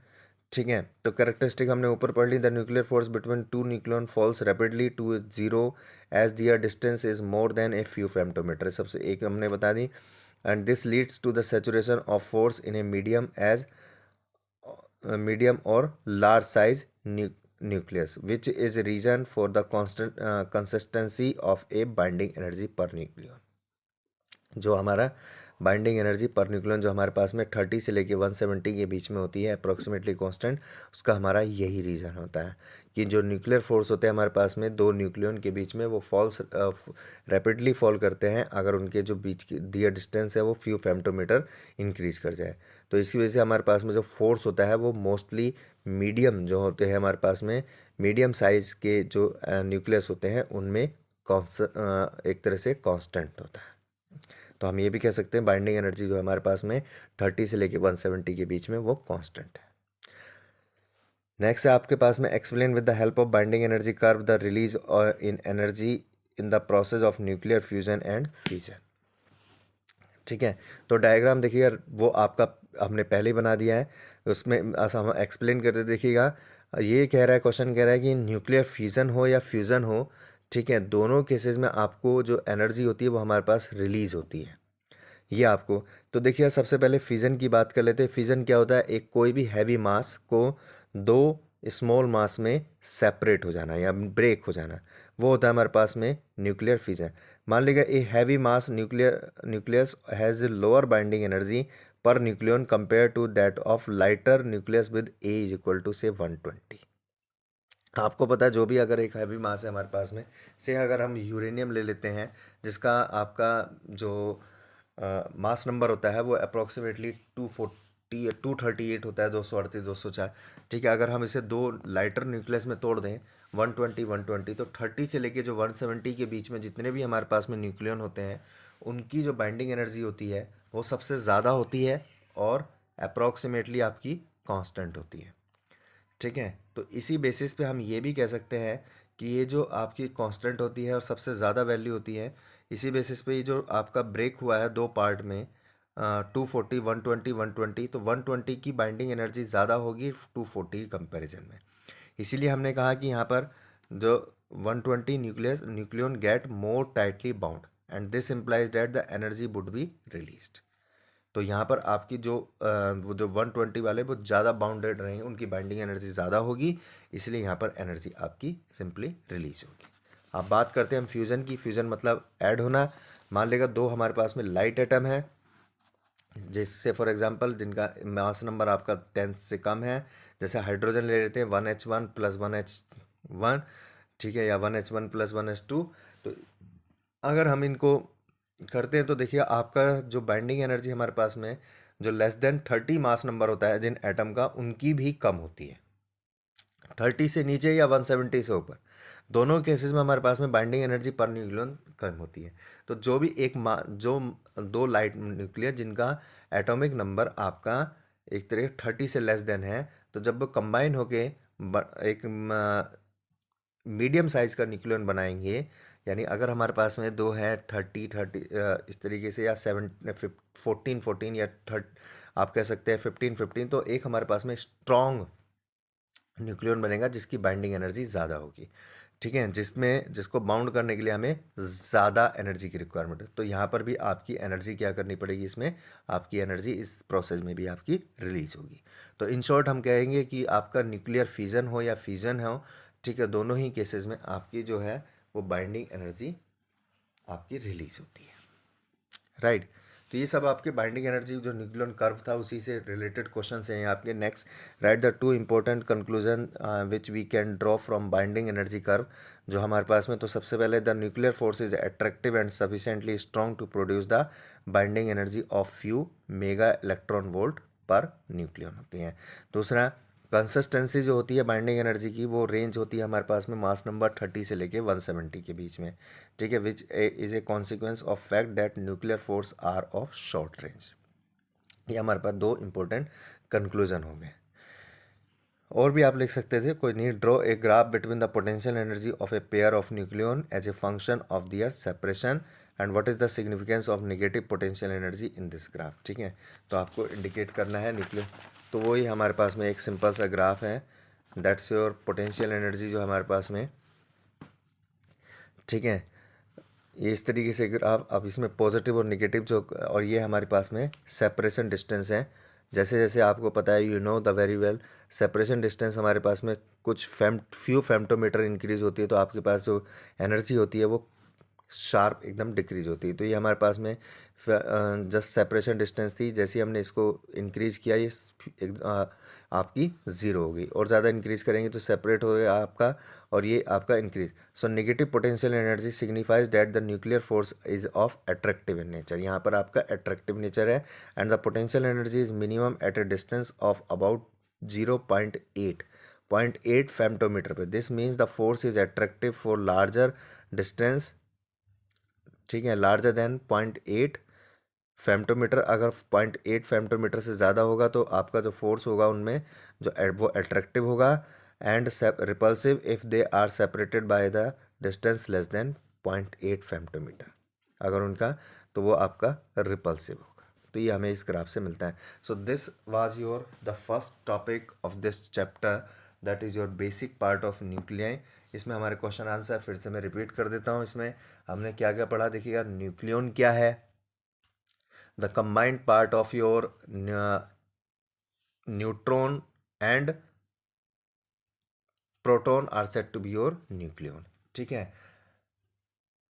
ठीक है, तो कैरेक्टरिस्टिक हमने ऊपर पढ़ ली। The nuclear force between two nucleon falls rapidly to zero as their distance is more than a few femtometre, सबसे एक हमने बता दी। And this leads to the saturation of force in a medium और large size nucleus which is reason for the constant consistency of a binding energy per nucleon. जो हमारा binding energy per nucleon जो हमारे पास में 30 से लेके 170 के बीच में होती है, अप्रोक्सीमेटली कांस्टेंट, उसका हमारा यही रीज़न होता है कि जो न्यूक्लियर फोर्स होते हैं हमारे पास में दो न्यूक्लियन के बीच में, वो फॉल्स रैपिडली फॉल करते हैं अगर उनके जो बीच की दिया डिस्टेंस है वो फ्यू फेम्टोमीटर इंक्रीज कर जाए। तो इसी वजह से हमारे पास में जो फोर्स होता है वो मोस्टली मीडियम जो होते हैं हमारे पास में, मीडियम साइज़ के जो न्यूक्लियस होते हैं उनमें एक तरह से कांस्टेंट होता है। तो हम ये भी कह सकते हैं बाइंडिंग एनर्जी जो हमारे पास में 30 से लेके 170 के बीच में वो कांस्टेंट है। नेक्स्ट है आपके पास में explain with the help of binding energy curve the release और in energy in the process of nuclear fusion and fission. ठीक है, तो डायग्राम देखिएगा, वो आपका हमने पहले ही बना दिया है, उसमें हम एक्सप्लेन करते देखिएगा। ये कह रहा है, क्वेश्चन कह रहा है कि न्यूक्लियर फ्यूजन हो या फ्यूज़न हो, ठीक है, दोनों केसेस में आपको जो एनर्जी होती है वो हमारे पास रिलीज होती है। ये आपको, तो देखिए सबसे पहले फिजन की बात कर लेते हैं। फिजन क्या होता है, एक कोई भी हैवी मास को दो स्मॉल मास में सेपरेट हो जाना या ब्रेक हो जाना, वो होता है हमारे पास में न्यूक्लियर फिजन। मान लीजिए a heavy mass nucleus has lower binding energy per nucleon compare to that of lighter nucleus with A is equal to say 120। आपको पता है जो भी अगर एक हैवी मास है हमारे पास में, से अगर हम यूरेनियम ले लेते हैं जिसका आपका जो मास नंबर होता है वो अप्रॉक्सीमेटली 238 होता है, 238, 204। ठीक है, अगर हम इसे दो लाइटर न्यूक्लियस में तोड़ दें 120 120, तो 30 से लेके जो 170 के बीच में जितने भी हमारे पास में न्यूक्लियन होते हैं उनकी जो बाइंडिंग एनर्जी होती है वो सबसे ज़्यादा होती है और अप्रॉक्सीमेटली आपकी कांस्टेंट होती है। ठीक है, तो इसी बेसिस पे हम ये भी कह सकते हैं कि ये जो आपकी कांस्टेंट होती है और सबसे ज़्यादा वैल्यू होती है, इसी बेसिस पे ये जो आपका ब्रेक हुआ है दो पार्ट में 240 120 120, तो 120 की बाइंडिंग एनर्जी ज़्यादा होगी 240 के कंपैरिजन में। इसीलिए हमने कहा कि यहाँ पर जो 120 nucleon get more tightly bound and this implies that the energy would be released. तो यहाँ पर आपकी जो वो जो 120 वाले वो ज़्यादा बाउंडेड रहेंगे, उनकी बाइंडिंग एनर्जी ज़्यादा होगी, इसलिए यहाँ पर एनर्जी आपकी सिंपली रिलीज होगी। अब बात करते हैं हम फ्यूज़न की। फ्यूज़न मतलब ऐड होना। मान लेगा दो हमारे पास में लाइट एटम है, जिससे फॉर एग्जांपल जिनका मास नंबर आपका 10 से कम है, जैसे हाइड्रोजन ले लेते हैं 1H1 + 1H1, ठीक है, या 1H1 + 1H2। तो अगर हम इनको करते हैं तो देखिए आपका जो बाइंडिंग एनर्जी हमारे पास में जो लेस देन 30 मास नंबर होता है जिन एटम का, उनकी भी कम होती है 30 से नीचे या 170 से ऊपर। दोनों केसेस में हमारे पास में बाइंडिंग एनर्जी पर न्यूक्लियन कम होती है। तो जो भी जो दो लाइट न्यूक्लियर जिनका एटॉमिक नंबर आपका एक तरह 30 से लेस देन है, तो जब वो कंबाइन होके एक मीडियम साइज़ का न्यूक्लियन बनाएंगे, यानी अगर हमारे पास में दो है 30 इस तरीके से, या 14 या आप कह सकते हैं 15, तो एक हमारे पास में स्ट्रॉन्ग न्यूक्लियन बनेगा जिसकी बाइंडिंग एनर्जी ज़्यादा होगी। ठीक है, जिसको बाउंड करने के लिए हमें ज़्यादा एनर्जी की रिक्वायरमेंट है। तो यहाँ पर भी आपकी एनर्जी क्या करनी पड़ेगी, इसमें आपकी एनर्जी इस प्रोसेस में भी आपकी रिलीज होगी। तो इन शॉर्ट हम कहेंगे कि आपका न्यूक्लियर फिजन हो या फ्यूजन हो, ठीक है, दोनों ही केसेस में आपकी जो है वो बाइंडिंग एनर्जी आपकी रिलीज होती है, राइट। तो ये सब आपके बाइंडिंग एनर्जी जो न्यूक्लियन कर्व था उसी से रिलेटेड क्वेश्चन हैं आपके। Next, right the two important conclusion which we can draw from binding energy curve जो हमारे पास में। तो सबसे पहले, the nuclear force is attractive and sufficiently strong to produce the binding energy of few mega electron volt per nucleon होती हैं। दूसरा, कंसिस्टेंसी जो होती है बाइंडिंग एनर्जी की, वो रेंज होती है हमारे पास में मास नंबर 30 से लेके 170 के बीच में। ठीक है, which is a consequence of fact that nuclear force are of short range. ये हमारे पास दो इंपॉर्टेंट कंक्लूजन हो गए। और भी आप लिख सकते थे, कोई नहीं, draw a graph between the potential energy of a pair of nucleon as a function of their separation and what is the significance of negative potential energy in this graph. ठीक है, तो आपको इंडिकेट करना है nuclear. तो वही हमारे पास में एक सिंपल सा ग्राफ है, दैट्स योर पोटेंशियल एनर्जी जो हमारे पास में। ठीक है, ये इस तरीके से ग्राफ, अब इसमें पॉजिटिव और नेगेटिव जो, और ये हमारे पास में सेपरेशन डिस्टेंस है। जैसे जैसे आपको पता है, you know the very well, separation distance हमारे पास में कुछ फ्यू फेम्टोमीटर इंक्रीज होती है तो आपके पास जो एनर्जी होती है वो शार्प एकदम डिक्रीज होती है। तो ये हमारे पास में जस्ट सेपरेशन डिस्टेंस थी, जैसे ही हमने इसको इंक्रीज़ किया ये आपकी ज़ीरो हो गई, और ज़्यादा इंक्रीज़ करेंगे तो सेपरेट हो गया आपका, और ये आपका increase. So negative potential energy signifies that the nuclear force is of attractive in nature. यहाँ पर आपका अट्रैक्टिव नेचर है, and the potential energy is minimum at a distance of about 0.8 femtometre पे। This means the force is attractive for larger distance, ठीक है, larger than 0.8 femtometre. अगर 0.8 फेम्टोमीटर से ज़्यादा होगा तो आपका जो फोर्स होगा उनमें जो वो अट्रैक्टिव होगा, and repulsive if they are separated by the distance less than 0.8 femtometre. अगर उनका, तो वो आपका रिपल्सिव होगा। तो ये हमें इस ग्राफ से मिलता है। So this was your the first topic of this chapter, that is your basic part of nuclei. इसमें हमारे क्वेश्चन आंसर फिर से मैं रिपीट कर देता हूँ। इसमें हमने क्या क्या पढ़ा, देखिएगा, न्यूक्लियन क्या है, the combined part of your neutron and proton are said to be your nucleon. ठीक है,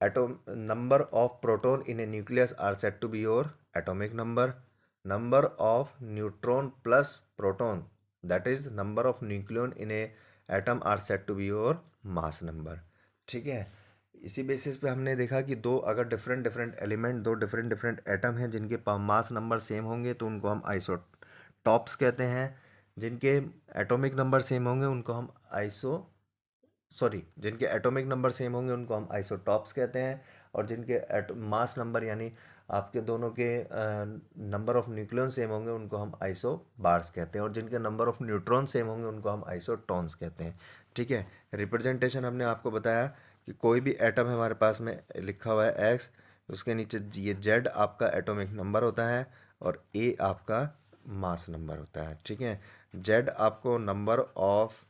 atom number of proton in a nucleus are said to be your atomic number of neutron plus proton, that is number of nucleon in a atom are said to be your mass number. ठीक है, इसी basis पे हमने देखा कि दो अगर different element, दो डिफरेंट एटम हैं जिनके मास नंबर सेम होंगे तो उनको हम टॉप्स कहते हैं। जिनके एटॉमिक नंबर सेम होंगे उनको हम जिनके एटॉमिक नंबर सेम होंगे उनको हम आइसोटॉप्स कहते हैं। और जिनके मास नंबर यानी आपके दोनों के नंबर ऑफ न्यूक्लियन सेम होंगे उनको हम आइसोबार्स कहते हैं। और जिनके नंबर ऑफ न्यूट्रॉन सेम होंगे उनको हम आइसोटॉन्स कहते हैं। ठीक है, रिप्रेजेंटेशन हमने आपको बताया कि कोई भी एटम है हमारे पास में लिखा हुआ है एक्स, उसके नीचे ये जेड आपका एटॉमिक नंबर होता है और ए आपका मास नंबर होता है। ठीक है, जेड आपको नंबर ऑफ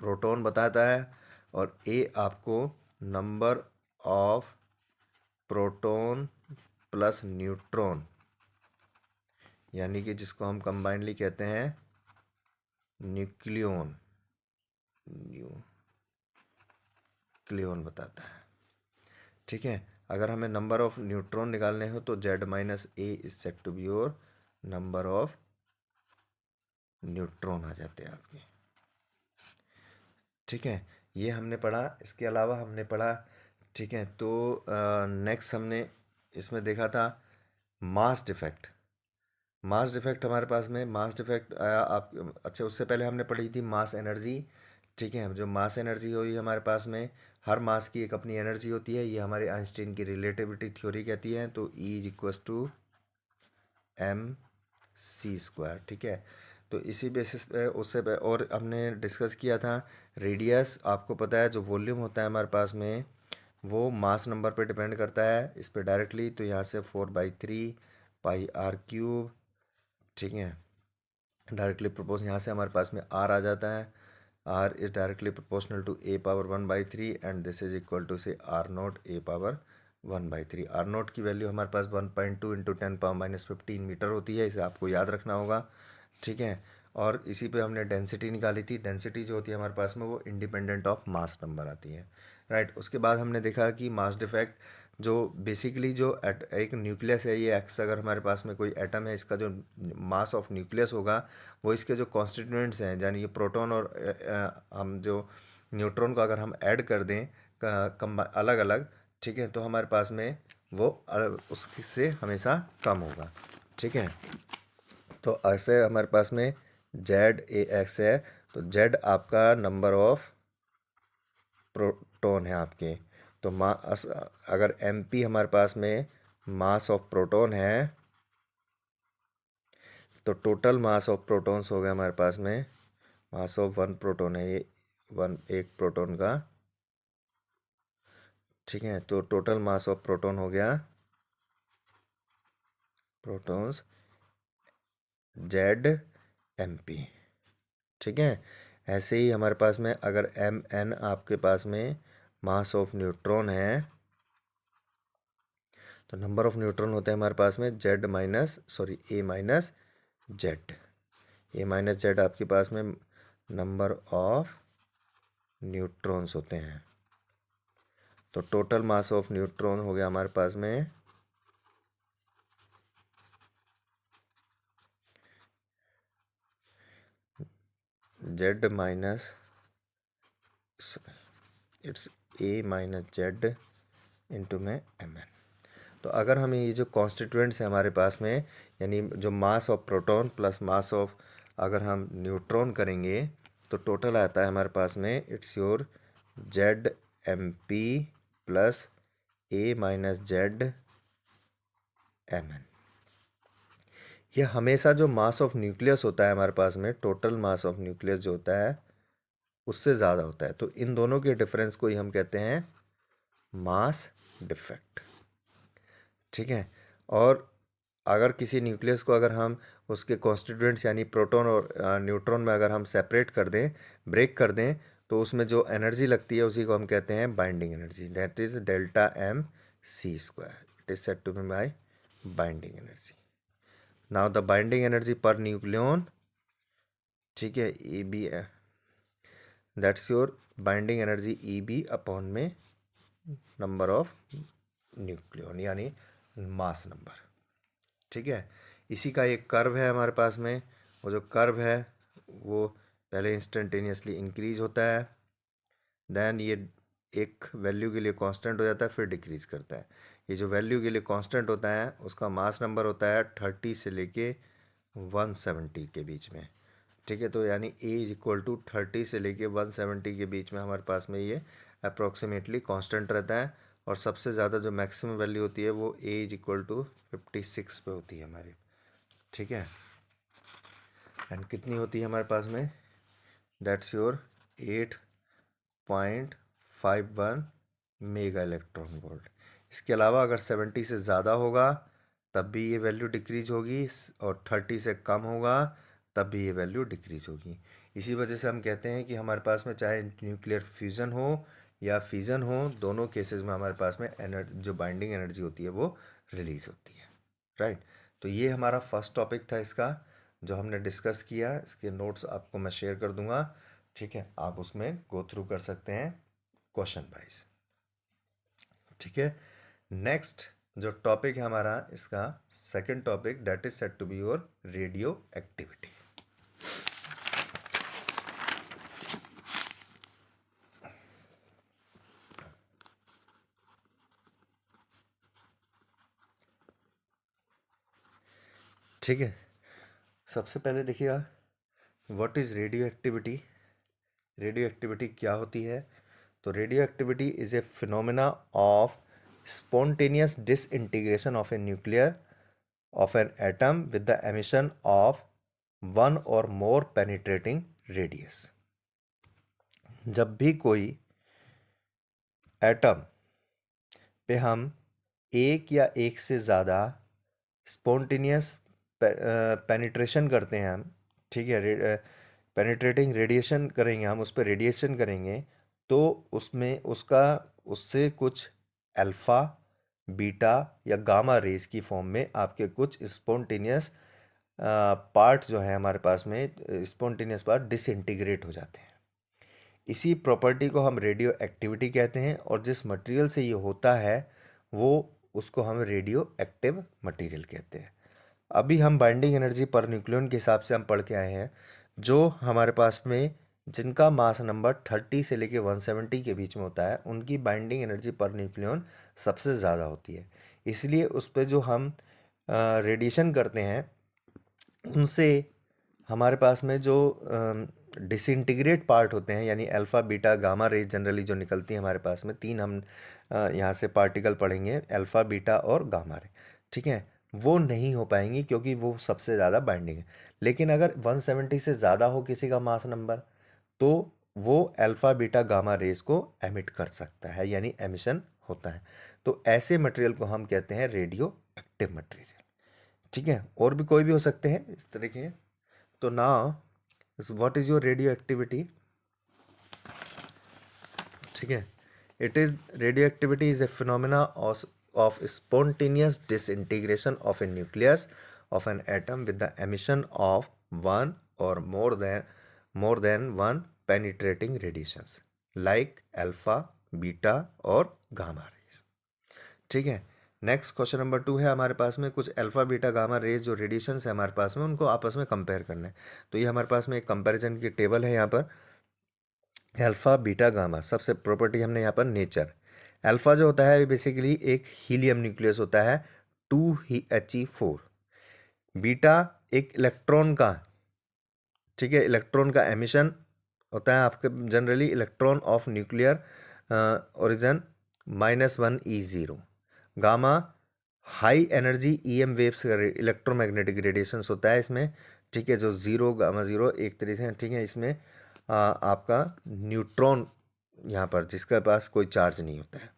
प्रोटॉन बताता है और ए आपको number of proton plus neutron, यानी कि जिसको हम कंबाइनली कहते हैं न्यूक्लियन बताता है। ठीक है, अगर हमें नंबर ऑफ न्यूट्रॉन निकालने हो तो Z minus A is set to be your number of neutron आ जाते हैं आपके। ठीक है, ये हमने पढ़ा। इसके अलावा हमने पढ़ा, ठीक है, तो नेक्स्ट हमने इसमें देखा था मास डिफेक्ट। मास डिफेक्ट हमारे पास में मास डिफेक्ट आया आप, अच्छा उससे पहले हमने पढ़ी थी मास एनर्जी। ठीक है, जो मास एनर्जी हुई हमारे पास में, हर मास की एक अपनी एनर्जी होती है, ये हमारे आइंस्टीन की रिलेटिविटी थ्योरी कहती है। तो E is equals to mc²। ठीक है, तो इसी बेसिस पे और हमने डिस्कस किया था रेडियस। आपको पता है जो वॉल्यूम होता है हमारे पास में वो मास नंबर पे डिपेंड करता है इस पे डायरेक्टली। तो यहाँ से 4/3 πr³। ठीक है, डायरेक्टली प्रोपोज यहाँ से हमारे पास में r आ जाता है। r is directly proportional to a⁻1/3 and this is equal to say r0 a⁻1/3। r0 की वैल्यू हमारे पास 1.2 × 10⁻⁻15 मीटर होती है, इसे आपको याद रखना होगा। ठीक है, और इसी पे हमने डेंसिटी निकाली थी। डेंसिटी जो होती है हमारे पास में वो इंडिपेंडेंट ऑफ मास नंबर आती है। राइट, उसके बाद हमने देखा कि मास डिफेक्ट जो बेसिकली जो एक न्यूक्लियस है, ये एक्स अगर हमारे पास में कोई एटम है, इसका जो मास ऑफ न्यूक्लियस होगा वो इसके जो कॉन्स्टिट्यूएंट्स हैं, यानी ये प्रोटॉन और हम जो न्यूट्रॉन को अगर हम ऐड कर दें अलग अलग, ठीक है, तो हमारे पास में वो उससे हमेशा कम होगा। ठीक है, तो ऐसे हमारे पास में ZAX है, तो Z आपका नंबर ऑफ प्रोटॉन है आपके। तो मास अगर MP हमारे पास में मास ऑफ प्रोटॉन है तो टोटल मास ऑफ प्रोटॉन्स हो गया हमारे पास में मास ऑफ 1 प्रोटॉन है, ये एक प्रोटॉन का। ठीक है, तो टोटल मास ऑफ प्रोटॉन हो गया प्रोटॉन्स ZMP। ठीक है, ऐसे ही हमारे पास में अगर MN आपके पास में मास ऑफ न्यूट्रॉन है तो नंबर ऑफ न्यूट्रॉन होते हैं हमारे पास में A-Z आपके पास में नंबर ऑफ न्यूट्रॉन्स होते हैं। तो टोटल मास ऑफ न्यूट्रॉन हो गया हमारे पास में Z minus it's A-Z into में MN। तो अगर हमें ये जो कॉन्स्टिट्यूएंट्स हैं हमारे पास में, यानी जो मास of proton plus mass of अगर हम न्यूट्रॉन करेंगे तो टोटल आता है हमारे पास में it's your ZMP plus A-Z MN। ये हमेशा जो मास ऑफ न्यूक्लियस होता है हमारे पास में, टोटल मास ऑफ न्यूक्लियस जो होता है उससे ज़्यादा होता है। तो इन दोनों के डिफरेंस को ही हम कहते हैं मास डिफेक्ट। ठीक है, और अगर किसी न्यूक्लियस को अगर हम उसके कॉन्स्टिट्यूएंट्स यानी प्रोटॉन और न्यूट्रॉन में अगर हम सेपरेट कर दें, ब्रेक कर दें, तो उसमें जो एनर्जी लगती है उसी को हम कहते हैं binding energy, that is Δmc²। It is said to be by binding energy. Now the binding energy per nucleon, ठीक है, EB, that's your binding energy EB upon में नंबर ऑफ न्यूक्लियन यानी मास नंबर। ठीक है, इसी का एक curve है हमारे पास में। वो जो कर्व है वो पहले इंस्टेंटेनियसली इंक्रीज होता है, देन ये एक वैल्यू के लिए कांस्टेंट हो जाता है, फिर डिक्रीज करता है। ये जो वैल्यू के लिए कांस्टेंट होता है उसका मास नंबर होता है 30 से लेके 170 के बीच में, ठीक है। तो यानी ए इज इक्वल टू 30 से लेके 170 के बीच में हमारे पास में ये अप्रोक्सीमेटली कांस्टेंट रहता है। और सबसे ज़्यादा जो मैक्सिमम वैल्यू होती है वो ए इज इक्वल टू 56 पे होती है हमारी, ठीक है। एंड कितनी होती है हमारे पास में, that's your 8.51 mega electron volt. इसके अलावा अगर 70 से ज़्यादा होगा तब भी ये वैल्यू डिक्रीज होगी, और 30 से कम होगा तब भी ये वैल्यू डिक्रीज होगी। इसी वजह से हम कहते हैं कि हमारे पास में चाहे न्यूक्लियर फ्यूज़न हो या फिज़न हो, दोनों केसेस में हमारे पास में एनर्जी, जो बाइंडिंग एनर्जी होती है वो रिलीज होती है, राइट। तो ये हमारा फर्स्ट टॉपिक था इसका, जो हमने डिस्कस किया। इसके नोट्स आपको मैं शेयर कर दूंगा, ठीक है। आप उसमें गो थ्रू कर सकते हैं क्वेश्चन वाइज, ठीक है। नेक्स्ट जो टॉपिक है हमारा इसका second topic, that is said to be your radioactivity. ठीक है, सबसे पहले देखिएगा what is radioactivity. Radioactivity क्या होती है? तो radioactivity is a phenomena of spontaneous disintegration of a nuclear of an atom with the emission of one or more penetrating radius। जब भी कोई एटम पे हम एक या एक से ज़्यादा स्पॉन्टेनियस पेनिट्रेशन करते हैं हम, ठीक है, पेनिट्रेटिंग रेडिएशन करेंगे हम, उस पर रेडिएशन करेंगे, तो उसमें उससे कुछ अल्फ़ा, बीटा या गामा रेज की फॉर्म में आपके कुछ स्पॉन्टेनियस पार्ट जो है हमारे पास में, स्पॉन्टेनियस पार्ट डिसइंटीग्रेट हो जाते हैं। इसी प्रॉपर्टी को हम रेडियो एक्टिविटी कहते हैं, और जिस मटेरियल से ये होता है वो उसको हम रेडियो एक्टिव मटेरियल कहते हैं। अभी हम बाइंडिंग एनर्जी पर न्यूक्लियन के हिसाब से हम पढ़ के आए हैं, जो हमारे पास में जिनका मास नंबर 30 से लेके 170 के बीच में होता है, उनकी बाइंडिंग एनर्जी पर न्यूक्लियन सबसे ज़्यादा होती है। इसलिए उस पर जो हम रेडिएशन करते हैं उनसे हमारे पास में जो डिसइंटीग्रेट पार्ट होते हैं, यानी alpha, beta, gamma rays generally जो निकलती हैं हमारे पास में, तीन हम यहाँ से पार्टिकल पढ़ेंगे, अल्फ़ा, बीटा और गामा रे, ठीक है। वो नहीं हो पाएंगी क्योंकि वो सबसे ज़्यादा बाइंडिंग है। लेकिन अगर 170 से ज़्यादा हो किसी का मास नंबर, तो वो अल्फ़ा, बीटा, गामा रेज को एमिट कर सकता है, यानी एमिशन होता है। तो ऐसे मटेरियल को हम कहते हैं रेडियो एक्टिव मटेरियल, ठीक है। और भी कोई भी हो सकते हैं इस तरीके के। तो now what is your radioactivity, ठीक है। It is radioactivity is a phenomena of spontaneous disintegration of a nucleus of an atom with the emission of one or more than one penetrating radiations like alpha, beta और gamma rays, ठीक है। Next question number 2 है हमारे पास में, कुछ alpha, beta, gamma rays जो radiations है हमारे पास में, उनको आपस में कंपेयर करना है। तो ये हमारे पास में एक कंपैरिजन की टेबल है यहाँ पर, अल्फा, बीटा, गामा। सबसे प्रॉपर्टी हमने यहाँ पर नेचर। अल्फा जो होता है बेसिकली एक हीलियम न्यूक्लियस होता है 2He4। बीटा एक इलेक्ट्रॉन का, ठीक है, इलेक्ट्रॉन का एमिशन होता है आपके generally, electron of nuclear origin -1E0। Gamma high energy EM waves electromagnetic radiations होता है इसमें, ठीक है, जो ज़ीरो, गामा ज़ीरो एक तरीके से, ठीक है। इसमें आपका न्यूट्रॉन यहाँ पर जिसके पास कोई चार्ज नहीं होता है,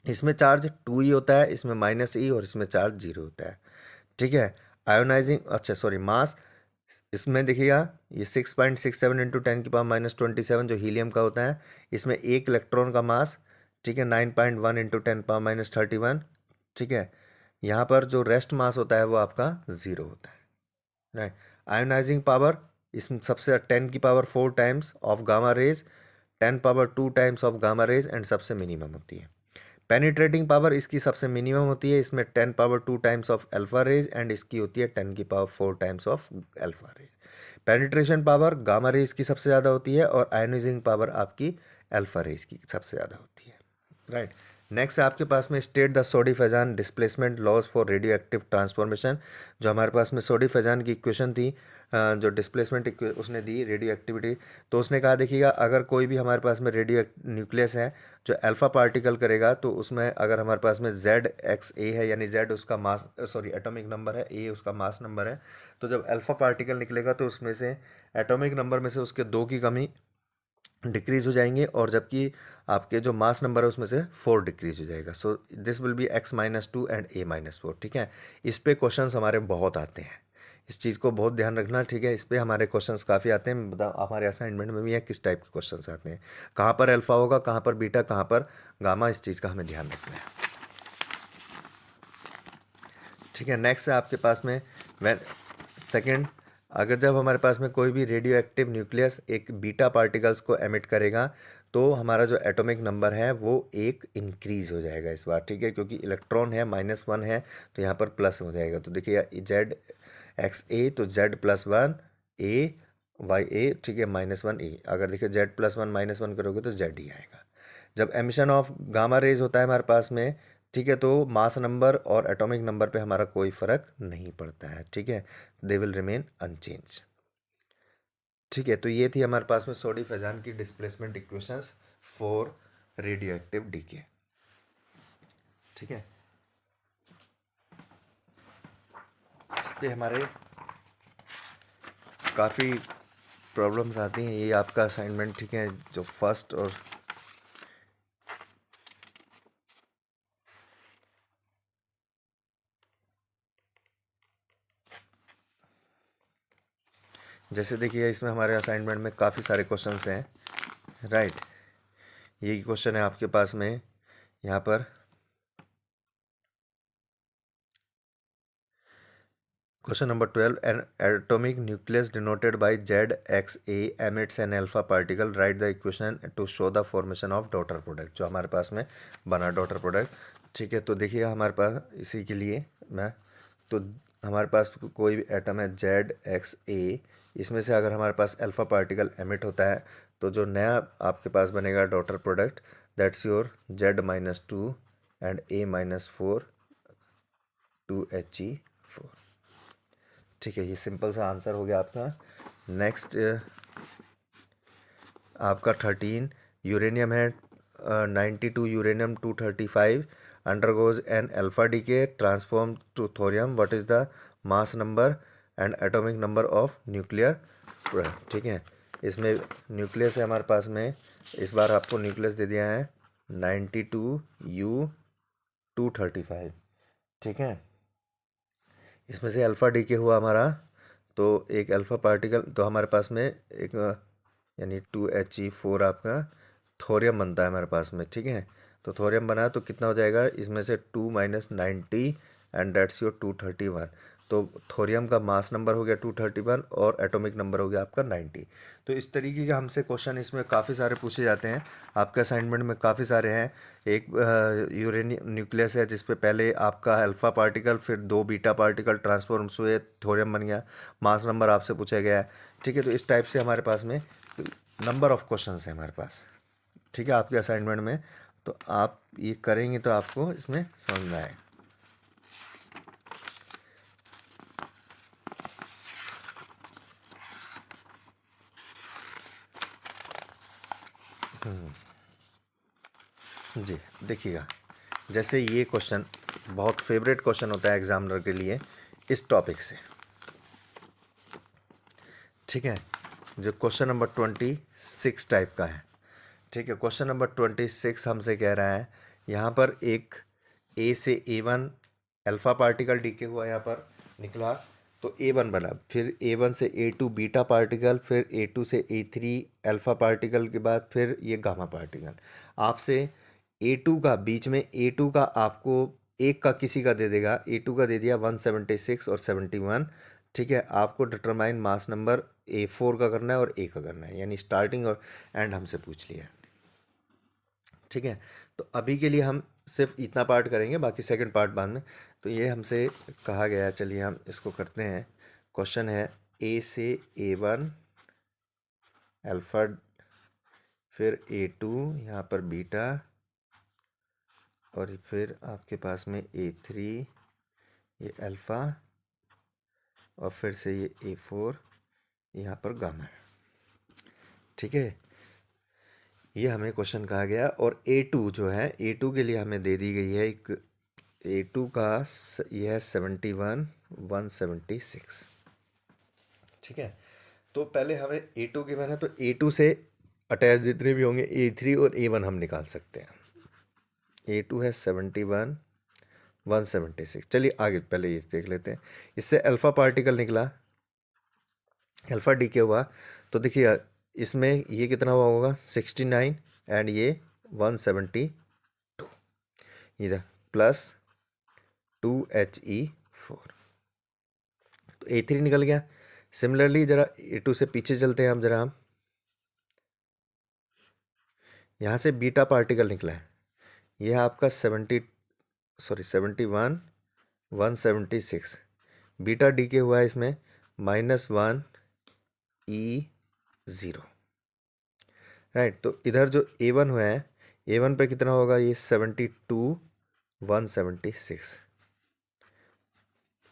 इसमें चार्ज 2E होता है, इसमें -E, और इसमें चार्ज 0 होता है, ठीक है। आयोनाइजिंग, अच्छा सॉरी, मास इसमें देखिएगा ये 6.67 × 10⁻⁻27 जो हीलियम का होता है, इसमें एक इलेक्ट्रॉन का मास, ठीक है, 9.1 × 10⁻31, ठीक है। यहाँ पर जो रेस्ट मास होता है वो आपका 0 होता है, राइट। आयोनाइजिंग पावर इसमें सबसे 10⁴ times of gamma rays, 10⁻2 times of gamma rays, and सबसे मिनिमम होती है। पेनिट्रेटिंग पावर इसकी सबसे मिनिमम होती है, इसमें 10⁻2 times of alpha rays, and इसकी होती है 10⁴ times of alpha rays. Penetration power gamma rays की सबसे ज़्यादा होती है, और आयोनाइजिंग पावर आपकी अल्फा रेज की सबसे ज़्यादा होती है, राइट। नेक्स्ट आपके पास में state the Soddy Fajans displacement laws for radioactive transformation. जो हमारे पास में सोडी फैजान की इक्वेशन थी, जो डिस्प्लेसमेंट उसने दी रेडियो एक्टिविटी, तो उसने कहा देखिएगा अगर कोई भी हमारे पास में रेडियो न्यूक्लियस है जो अल्फा पार्टिकल करेगा, तो उसमें अगर हमारे पास में ZXA है, यानी Z उसका मास एटॉमिक नंबर है, A उसका मास नंबर है, तो जब अल्फा पार्टिकल निकलेगा तो उसमें से एटॉमिक नंबर में से उसके 2 की कमी डिक्रीज हो जाएंगे, और जबकि आपके जो मास नंबर है उसमें से 4 डिक्रीज हो जाएगा। So this will be X-2 and A-4। ठीक है, इस पे क्वेश्चंस हमारे बहुत आते हैं, इस चीज़ को बहुत ध्यान रखना। ठीक है, इस पे हमारे क्वेश्चंस काफ़ी आते हैं। बताओ हमारे असाइनमेंट में भी है किस टाइप के क्वेश्चंस आते हैं, कहाँ पर अल्फा होगा, कहाँ पर बीटा, कहाँ पर गामा, इस चीज़ का हमें ध्यान रखना है। ठीक है, नेक्स्ट है आपके पास में सेकेंड, अगर जब हमारे पास में कोई भी रेडियो एक्टिव न्यूक्लियस एक बीटा पार्टिकल्स को एमिट करेगा, तो हमारा जो एटॉमिक नंबर है वो एक इंक्रीज हो जाएगा इस बार। ठीक है, क्योंकि इलेक्ट्रॉन है -1 है, तो यहाँ पर प्लस हो जाएगा। तो देखिए ZXA, तो Z+1 A ठीक है, -1 A। अगर देखिए Z+1 -1 करोगे तो Z ही आएगा। जब एमिशन ऑफ गामा रेज होता है हमारे पास में, ठीक है, तो मास नंबर और एटॉमिक नंबर पे हमारा कोई फर्क नहीं पड़ता है। ठीक है, दे विल रिमेन अनचेंज। ठीक है, तो ये थी हमारे पास में सोडी फैजान की displacement equations for radioactive decay. ठीक है, इस पे हमारे काफ़ी प्रॉब्लम्स आती हैं। ये आपका असाइनमेंट, ठीक है, जो फर्स्ट और जैसे देखिए इसमें हमारे असाइनमेंट में काफ़ी सारे क्वेश्चंस हैं, राइट। यही क्वेश्चन है आपके पास में यहाँ पर। Question number 12, N atomic nucleus denoted by ZXA emits an alpha particle, right the equation two show the formation of daughter product. जो हमारे पास में बना डॉटर प्रोडक्ट। ठीक है, तो देखिए हमारे पास इसी के लिए मैं तो हमारे पास कोई भी एटम है ZXA, इसमें से अगर हमारे पास अल्फा पार्टिकल एमिट होता है, तो जो नया आपके पास बनेगा daughter product, that's your Z-2 and A-4 2He4। ठीक है, ये सिंपल सा आंसर हो गया आपका। नेक्स्ट आपका 13, यूरेनियम है 92 uranium 235 undergoes an alpha decay transform to thorium, what is the mass number and atomic number of nuclear. ठीक है, इसमें न्यूक्लियस है हमारे पास में, इस बार आपको न्यूक्लियस दे दिया है 92U235। ठीक है, इसमें से अल्फ़ा डीके हुआ हमारा, तो एक अल्फ़ा पार्टिकल, तो हमारे पास में एक यानी 2He4 आपका थोरियम बनता है हमारे पास में। ठीक है, तो थोरियम बना तो कितना हो जाएगा, इसमें से 2 - 90 एंड डेट्स योर 231। तो थोरियम का मास नंबर हो गया 231 और एटॉमिक नंबर हो गया आपका 90। तो इस तरीके के हमसे क्वेश्चन इसमें काफ़ी सारे पूछे जाते हैं। आपके असाइनमेंट में काफ़ी सारे हैं। एक यूरेनियम न्यूक्लियस है जिसपे पहले आपका अल्फा पार्टिकल, फिर 2 बीटा पार्टिकल ट्रांसफॉर्म्स हुए, थोरियम बन गया, मास नंबर आपसे पूछा गया है। ठीक है, तो इस टाइप से हमारे पास में नंबर ऑफ क्वेश्चंस हैं हमारे पास। ठीक है, आपके असाइनमेंट में, तो आप ये करेंगे तो आपको इसमें समझ में आए। जी देखिएगा, जैसे ये क्वेश्चन बहुत फेवरेट क्वेश्चन होता है एग्जामिनर के लिए इस टॉपिक से। ठीक है, जो क्वेश्चन नंबर 26 टाइप का है। ठीक है, क्वेश्चन नंबर 26 हमसे कह रहा है, यहाँ पर एक A से A1 अल्फा पार्टिकल डीके हुआ, यहाँ पर निकला तो A1 बना, फिर A1 से A2 बीटा पार्टिकल, फिर A2 से A3 अल्फा पार्टिकल के बाद फिर ये गामा पार्टिकल। आपसे A2 का बीच में A2 का आपको एक का किसी का दे देगा, A2 का दे दिया 176 और 71। ठीक है, आपको डिटरमाइन मास नंबर A4 का करना है और A का करना है, यानी स्टार्टिंग और एंड हमसे पूछ लिया है। ठीक है, तो अभी के लिए हम सिर्फ इतना पार्ट करेंगे, बाकी सेकंड पार्ट बाद में। तो ये हमसे कहा गया है, चलिए हम इसको करते हैं। क्वेश्चन है A से A1 अल्फा, फिर A2 यहाँ पर बीटा, और फिर आपके पास में A3, ये अल्फ़ा, और फिर से ये A4, यहाँ पर गामा। ठीक है, ये हमें क्वेश्चन कहा गया। और A2 जो है, A2 के लिए हमें दे दी गई है एक A2 का यह है 71 176। ठीक है, तो पहले हमें A2 के मैंने, तो A2 से अटैच जितने भी होंगे A3 और A1 हम निकाल सकते हैं। A2 है 71 176। चलिए आगे पहले ये देख लेते हैं। इससे अल्फ़ा पार्टिकल निकला, अल्फ़ा डीके हुआ, तो देखिए इसमें ये कितना हुआ होगा 69 एंड ये 172, इधर प्लस 2He4, तो A3 निकल गया। सिमिलरली जरा A2 से पीछे चलते हैं हम, जरा हम यहाँ से बीटा पार्टिकल निकला है, यह आपका 71 176, बीटा डीके हुआ है इसमें -1E0, राइट। तो इधर जो A1 हुआ है, A1 पे कितना होगा, ये 72 176,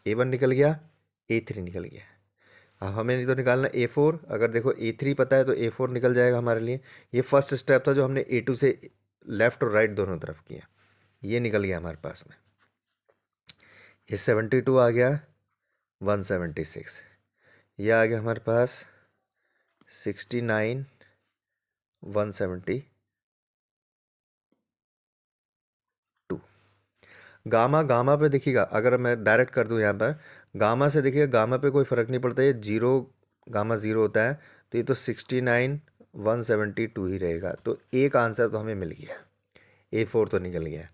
A1 निकल गया, A3 निकल गया। अब हमें तो निकालना A4, अगर देखो A3 पता है तो A4 निकल जाएगा हमारे लिए। ये फर्स्ट स्टेप था जो हमने A2 से लेफ्ट और राइट दोनों तरफ किया, ये निकल गया हमारे पास में। ये 72 आ गया, 176, ये आ गया हमारे पास 69 172। गामा पे देखिएगा, अगर मैं डायरेक्ट कर दूं यहाँ पर गामा से, देखिएगा गामा पे कोई फ़र्क नहीं पड़ता, ये जीरो गामा ज़ीरो होता है, तो ये तो 69 172 ही रहेगा। तो एक आंसर तो हमें मिल गया, A4 तो निकल गया।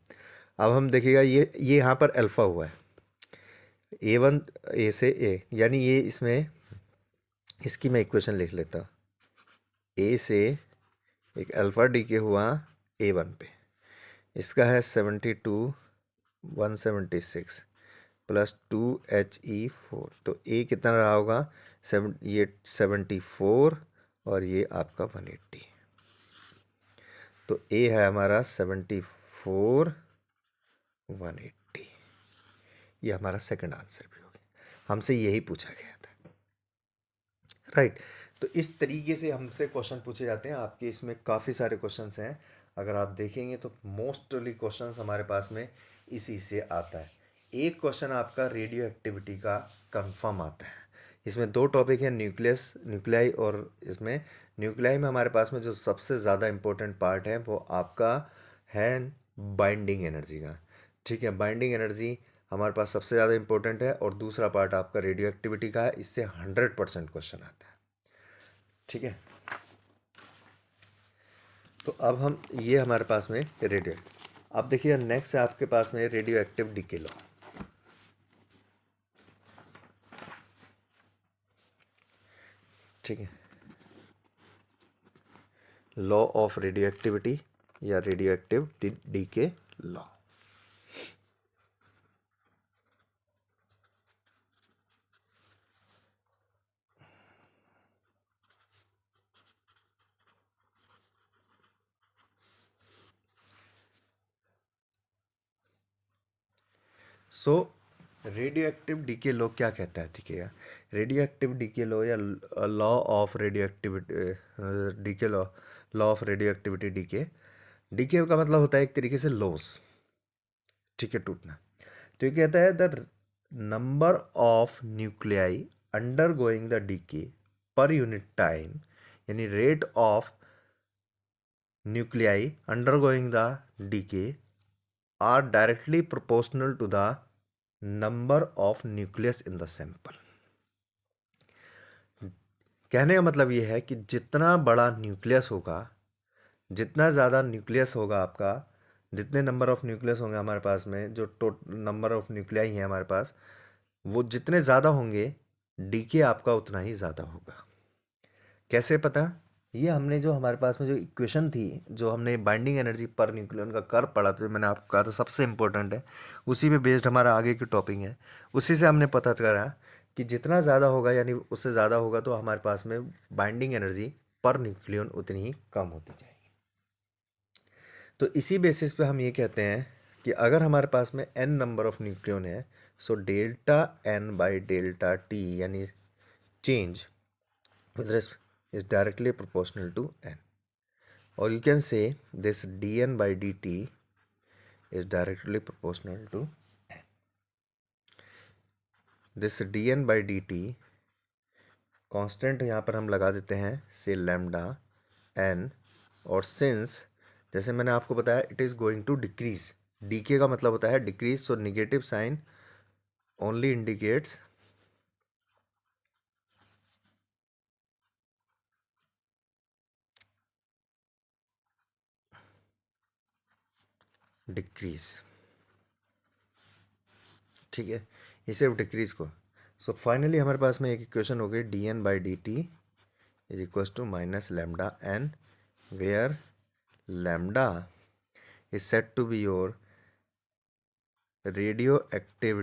अब हम देखिएगा ये यहाँ पर अल्फ़ा हुआ है, A1 A से A, यानी ये इसमें इसकी मैं इक्वेशन लिख लेता हूँ। A से एक अल्फ़ा डीके हुआ A1 पे, इसका है 72 176 प्लस 2He4, तो A कितना रहा होगा, ये 74 और ये आपका 180, तो A है हमारा 74 180। ये हमारा सेकंड आंसर भी हो गया, हमसे यही पूछा गया था, राइट। तो इस तरीके से हमसे क्वेश्चन पूछे जाते हैं। आपके इसमें काफ़ी सारे क्वेश्चंस हैं, अगर आप देखेंगे तो मोस्टली क्वेश्चंस हमारे पास में इसी से आता है। एक क्वेश्चन आपका रेडियो एक्टिविटी का कंफर्म आता है। इसमें दो टॉपिक है, न्यूक्लियस न्यूक्लियाई, और इसमें न्यूक्लियाई में हमारे पास में जो सबसे ज़्यादा इम्पोर्टेंट पार्ट है वो आपका है बाइंडिंग एनर्जी का। ठीक है, बाइंडिंग एनर्जी हमारे पास सबसे ज़्यादा इम्पोर्टेंट है, और दूसरा पार्ट आपका रेडियो एक्टिविटी का है, इससे 100% क्वेश्चन आता है। ठीक है, तो अब हम ये हमारे पास में रेडियो, अब देखिए नेक्स्ट है आपके पास में रेडियो एक्टिव डीके लॉ। ठीक है, लॉ ऑफ रेडियो एक्टिविटी या radioactive decay law. So radioactive decay law क्या कहता है, देखिएगा रेडियो एक्टिव डीके लॉ या law of radioactivity decay law, law of radioactivity decay, decay का मतलब होता है एक तरीके से लॉस, ठीक है, टूटना। तो ये कहता है the number of nuclei undergoing the decay per unit time, यानी rate of nuclei undergoing the decay are directly proportional to the number of nucleus in the sample. कहने का मतलब ये है कि जितना बड़ा न्यूक्लियस होगा, जितना ज़्यादा न्यूक्लियस होगा आपका, जितने नंबर ऑफ न्यूक्लियस होंगे हमारे पास में, जो नंबर ऑफ न्यूक्लियाई हैं हमारे पास, वो जितने ज़्यादा होंगे डीके आपका उतना ही ज़्यादा होगा। कैसे पता, ये हमने जो हमारे पास में जो इक्वेशन थी, जो हमने बाइंडिंग एनर्जी पर न्यूक्लियन का कर्व पढ़ा था, मैंने आपको कहा था सबसे इंपॉर्टेंट है, उसी पे बेस्ड हमारा आगे की टॉपिक है, उसी से हमने पता करा कि जितना ज़्यादा होगा, यानी उससे ज़्यादा होगा तो हमारे पास में बाइंडिंग एनर्जी पर न्यूक्लियन उतनी ही कम होती जाएगी। तो इसी बेसिस पे हम ये कहते हैं कि अगर हमारे पास में n नंबर ऑफ न्यूक्लियन है, so delta n by delta t यानी change with respect is directly proportional to n, or you can say this dn by dt is directly proportional to n. This dn by dt constant यहाँ पर हम लगा देते हैं से lambda n, और since जैसे मैंने आपको बताया it is going to decrease, decay का मतलब होता है decrease, so negative sign only indicates decrease, ठीक है, ये सिर्फ डिक्रीज को। सो फाइनली हमारे पास में एक इक्वेशन हो गई D N by D T is equal to minus lambda N, where lambda is set to be your radioactive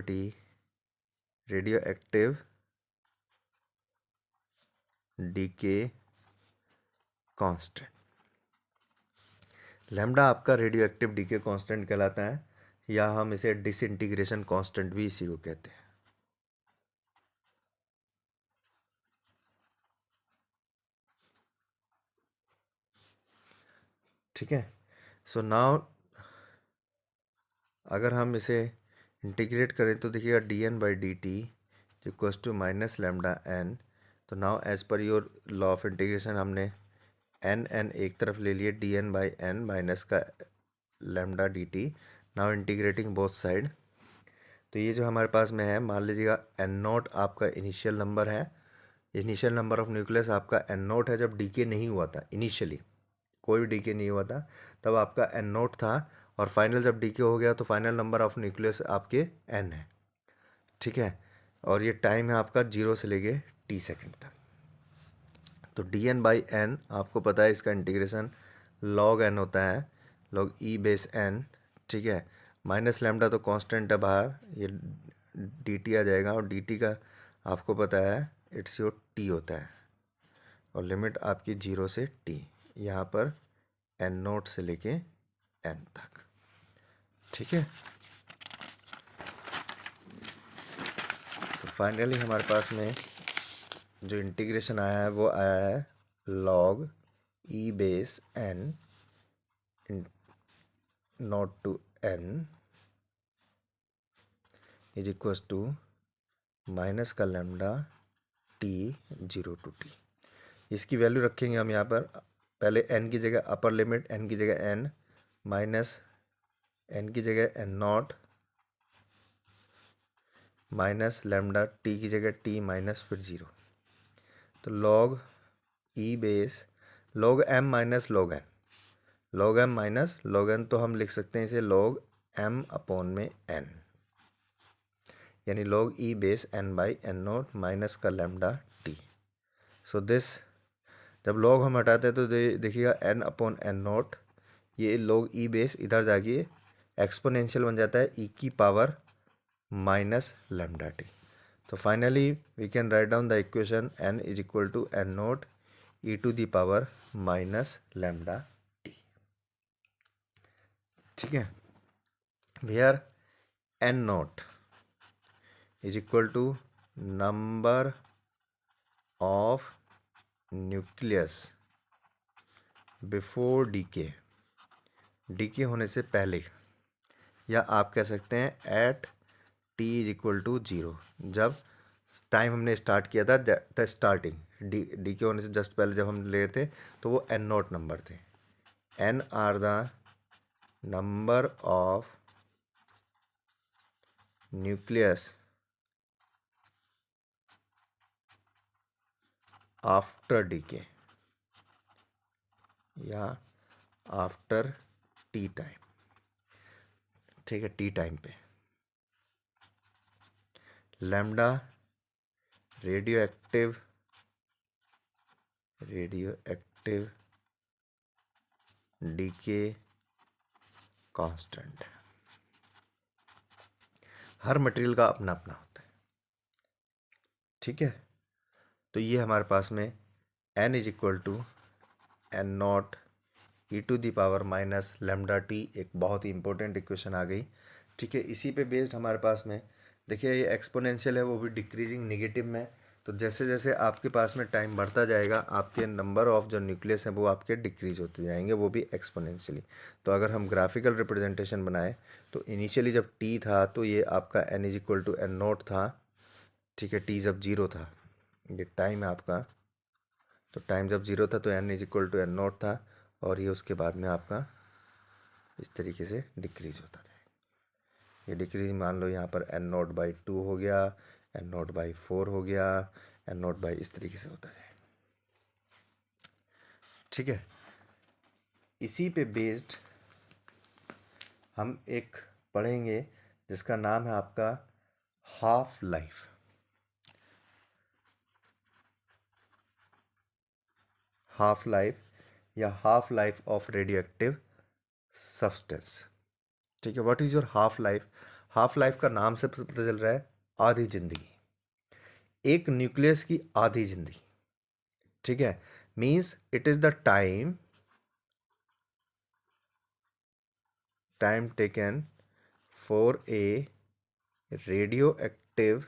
decay constant. Lambda आपका रेडियो एक्टिव डीके कांस्टेंट कहलाता है, या हम इसे डिसइंटीग्रेशन कांस्टेंट भी इसी को कहते हैं। ठीक है, सो नाउ अगर हम इसे इंटीग्रेट करें तो देखिएगा D N by D T equals to minus lambda N. तो now as per your law of integration हमने एन एक तरफ ले लिए, D N by N minus का lambda D T, now integrating both side. तो ये जो हमारे पास में है, मान लीजिएगा एन नोट आपका इनिशियल नंबर है, इनिशियल नंबर ऑफ न्यूक्लियस आपका एन नोट है जब डीके नहीं हुआ था, इनिशियली कोई भी डीके नहीं हुआ था तब आपका एन नोट था, और फाइनल जब डीके हो गया तो फाइनल नंबर ऑफ न्यूक्लियस आपके एन है, ठीक है। और ये टाइम है आपका 0 से लेके टी सेकेंड तक। तो डी एन बाई एन आपको पता है इसका इंटीग्रेशन लॉग एन होता है, लॉग ई बेस एन, ठीक है। माइनस लैम्डा तो कांस्टेंट है बाहर, ये डी टी आ जाएगा, और डी टी का आपको पता है इट्स योर टी होता है, और लिमिट आपकी 0 से टी, यहाँ पर एन नोट से लेके एन तक, ठीक है। तो फाइनली हमारे पास में जो इंटीग्रेशन आया है वो आया है log E base N naught to N is equals to minus का लैम्डा टी 0 टू टी। इसकी वैल्यू रखेंगे हम यहाँ पर, पहले एन की जगह अपर लिमिट, एन की जगह एन, माइनस एन की जगह N naught, minus lambda T की जगह टी माइनस फिर 0। तो log E base log M minus log N, log M minus log N, तो हम लिख सकते हैं इसे लॉग एम अपॉन में एन, यानी log E base N by N naught minus का लैम्डा टी। सो दिस जब लॉग हम हटाते हैं तो देखिएगा एन अपॉन एन नोट, ये लॉग ई बेस इधर जाके एक्सपोनेंशियल बन जाता है ई की पावर माइनस लैम्डा टी। तो finally we can write down the equation N is equal to N naught E to the power minus lambda T, ठीक है। Where N naught is equal to number of nucleus before decay, decay होने से पहले, या आप कह सकते हैं at T is equal to 0, जब टाइम हमने स्टार्ट किया था, द स्टार्टिंग डीके होने से जस्ट पहले जब हम ले थे तो वो एन नोट नंबर थे। N are the number of nucleus after decay या आफ्टर टी टाइम, ठीक है, टी टाइम पे। Lambda radioactive decay constant, हर मटेरियल का अपना अपना होता है, ठीक है। तो ये हमारे पास में n is equal to N naught E to the power minus lambda T, एक बहुत ही इंपॉर्टेंट इक्वेशन आ गई। ठीक है, इसी पे बेस्ड हमारे पास में देखिए ये एक्सपोनेंशियल है, वो भी डिक्रीजिंग नेगेटिव में। तो जैसे जैसे आपके पास में टाइम बढ़ता जाएगा, आपके नंबर ऑफ जो न्यूक्लियस हैं वो आपके डिक्रीज होते जाएंगे, वो भी एक्सपोनेंशियली। तो अगर हम ग्राफिकल रिप्रेजेंटेशन बनाएं तो इनिशियली जब टी था तो ये आपका N is equal to N naught था। ठीक है, टी जब जीरो था, ये टाइम है आपका, तो टाइम जब जीरो था तो N is equal to N naught था, और ये उसके बाद में आपका इस तरीके से डिक्रीज होता था। ये डिक्रीज मान लो यहाँ पर एन नोट बाई टू हो गया, एन नोट बाई फोर हो गया, एन नोट बाई इस तरीके से होता है। ठीक है, इसी पे बेस्ड हम एक पढ़ेंगे जिसका नाम है आपका हाफ लाइफ। हाफ लाइफ या half life of radioactive substance. ठीक है, what is your half life? Half life का नाम से पता चल रहा है आधी जिंदगी, एक न्यूक्लियस की आधी जिंदगी। ठीक है, means it is the time taken for a radioactive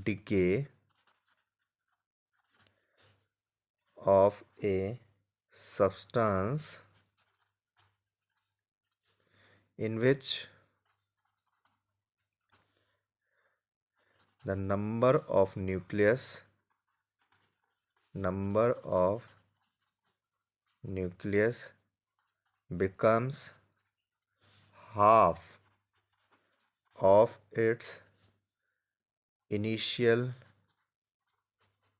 decay of a substance in which the number of nucleus becomes half of its initial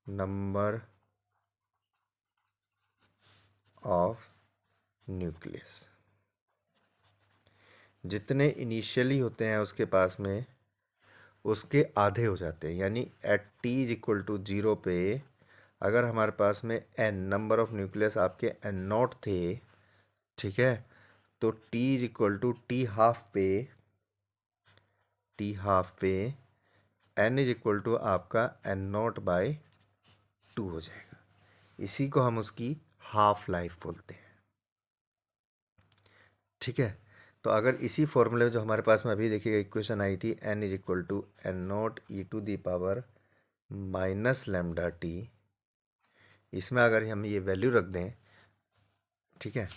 number of nucleus। जितने इनिशियली होते हैं उसके पास में, उसके आधे हो जाते हैं। यानी at T is equal to zero पे अगर हमारे पास में एन नंबर ऑफ न्यूक्लियस आपके एन नॉट थे, ठीक है, तो T is equal to T half पे एन इज इक्वल टू आपका एन नॉट बाई टू हो जाएगा। इसी को हम उसकी हाफ लाइफ बोलते हैं। ठीक है, तो अगर इसी फॉर्मूले जो हमारे पास में अभी देखिएगा इक्वेशन आई थी, N is equal to N naught E to the power minus lambda T, इसमें अगर हम ये वैल्यू रख दें, ठीक है,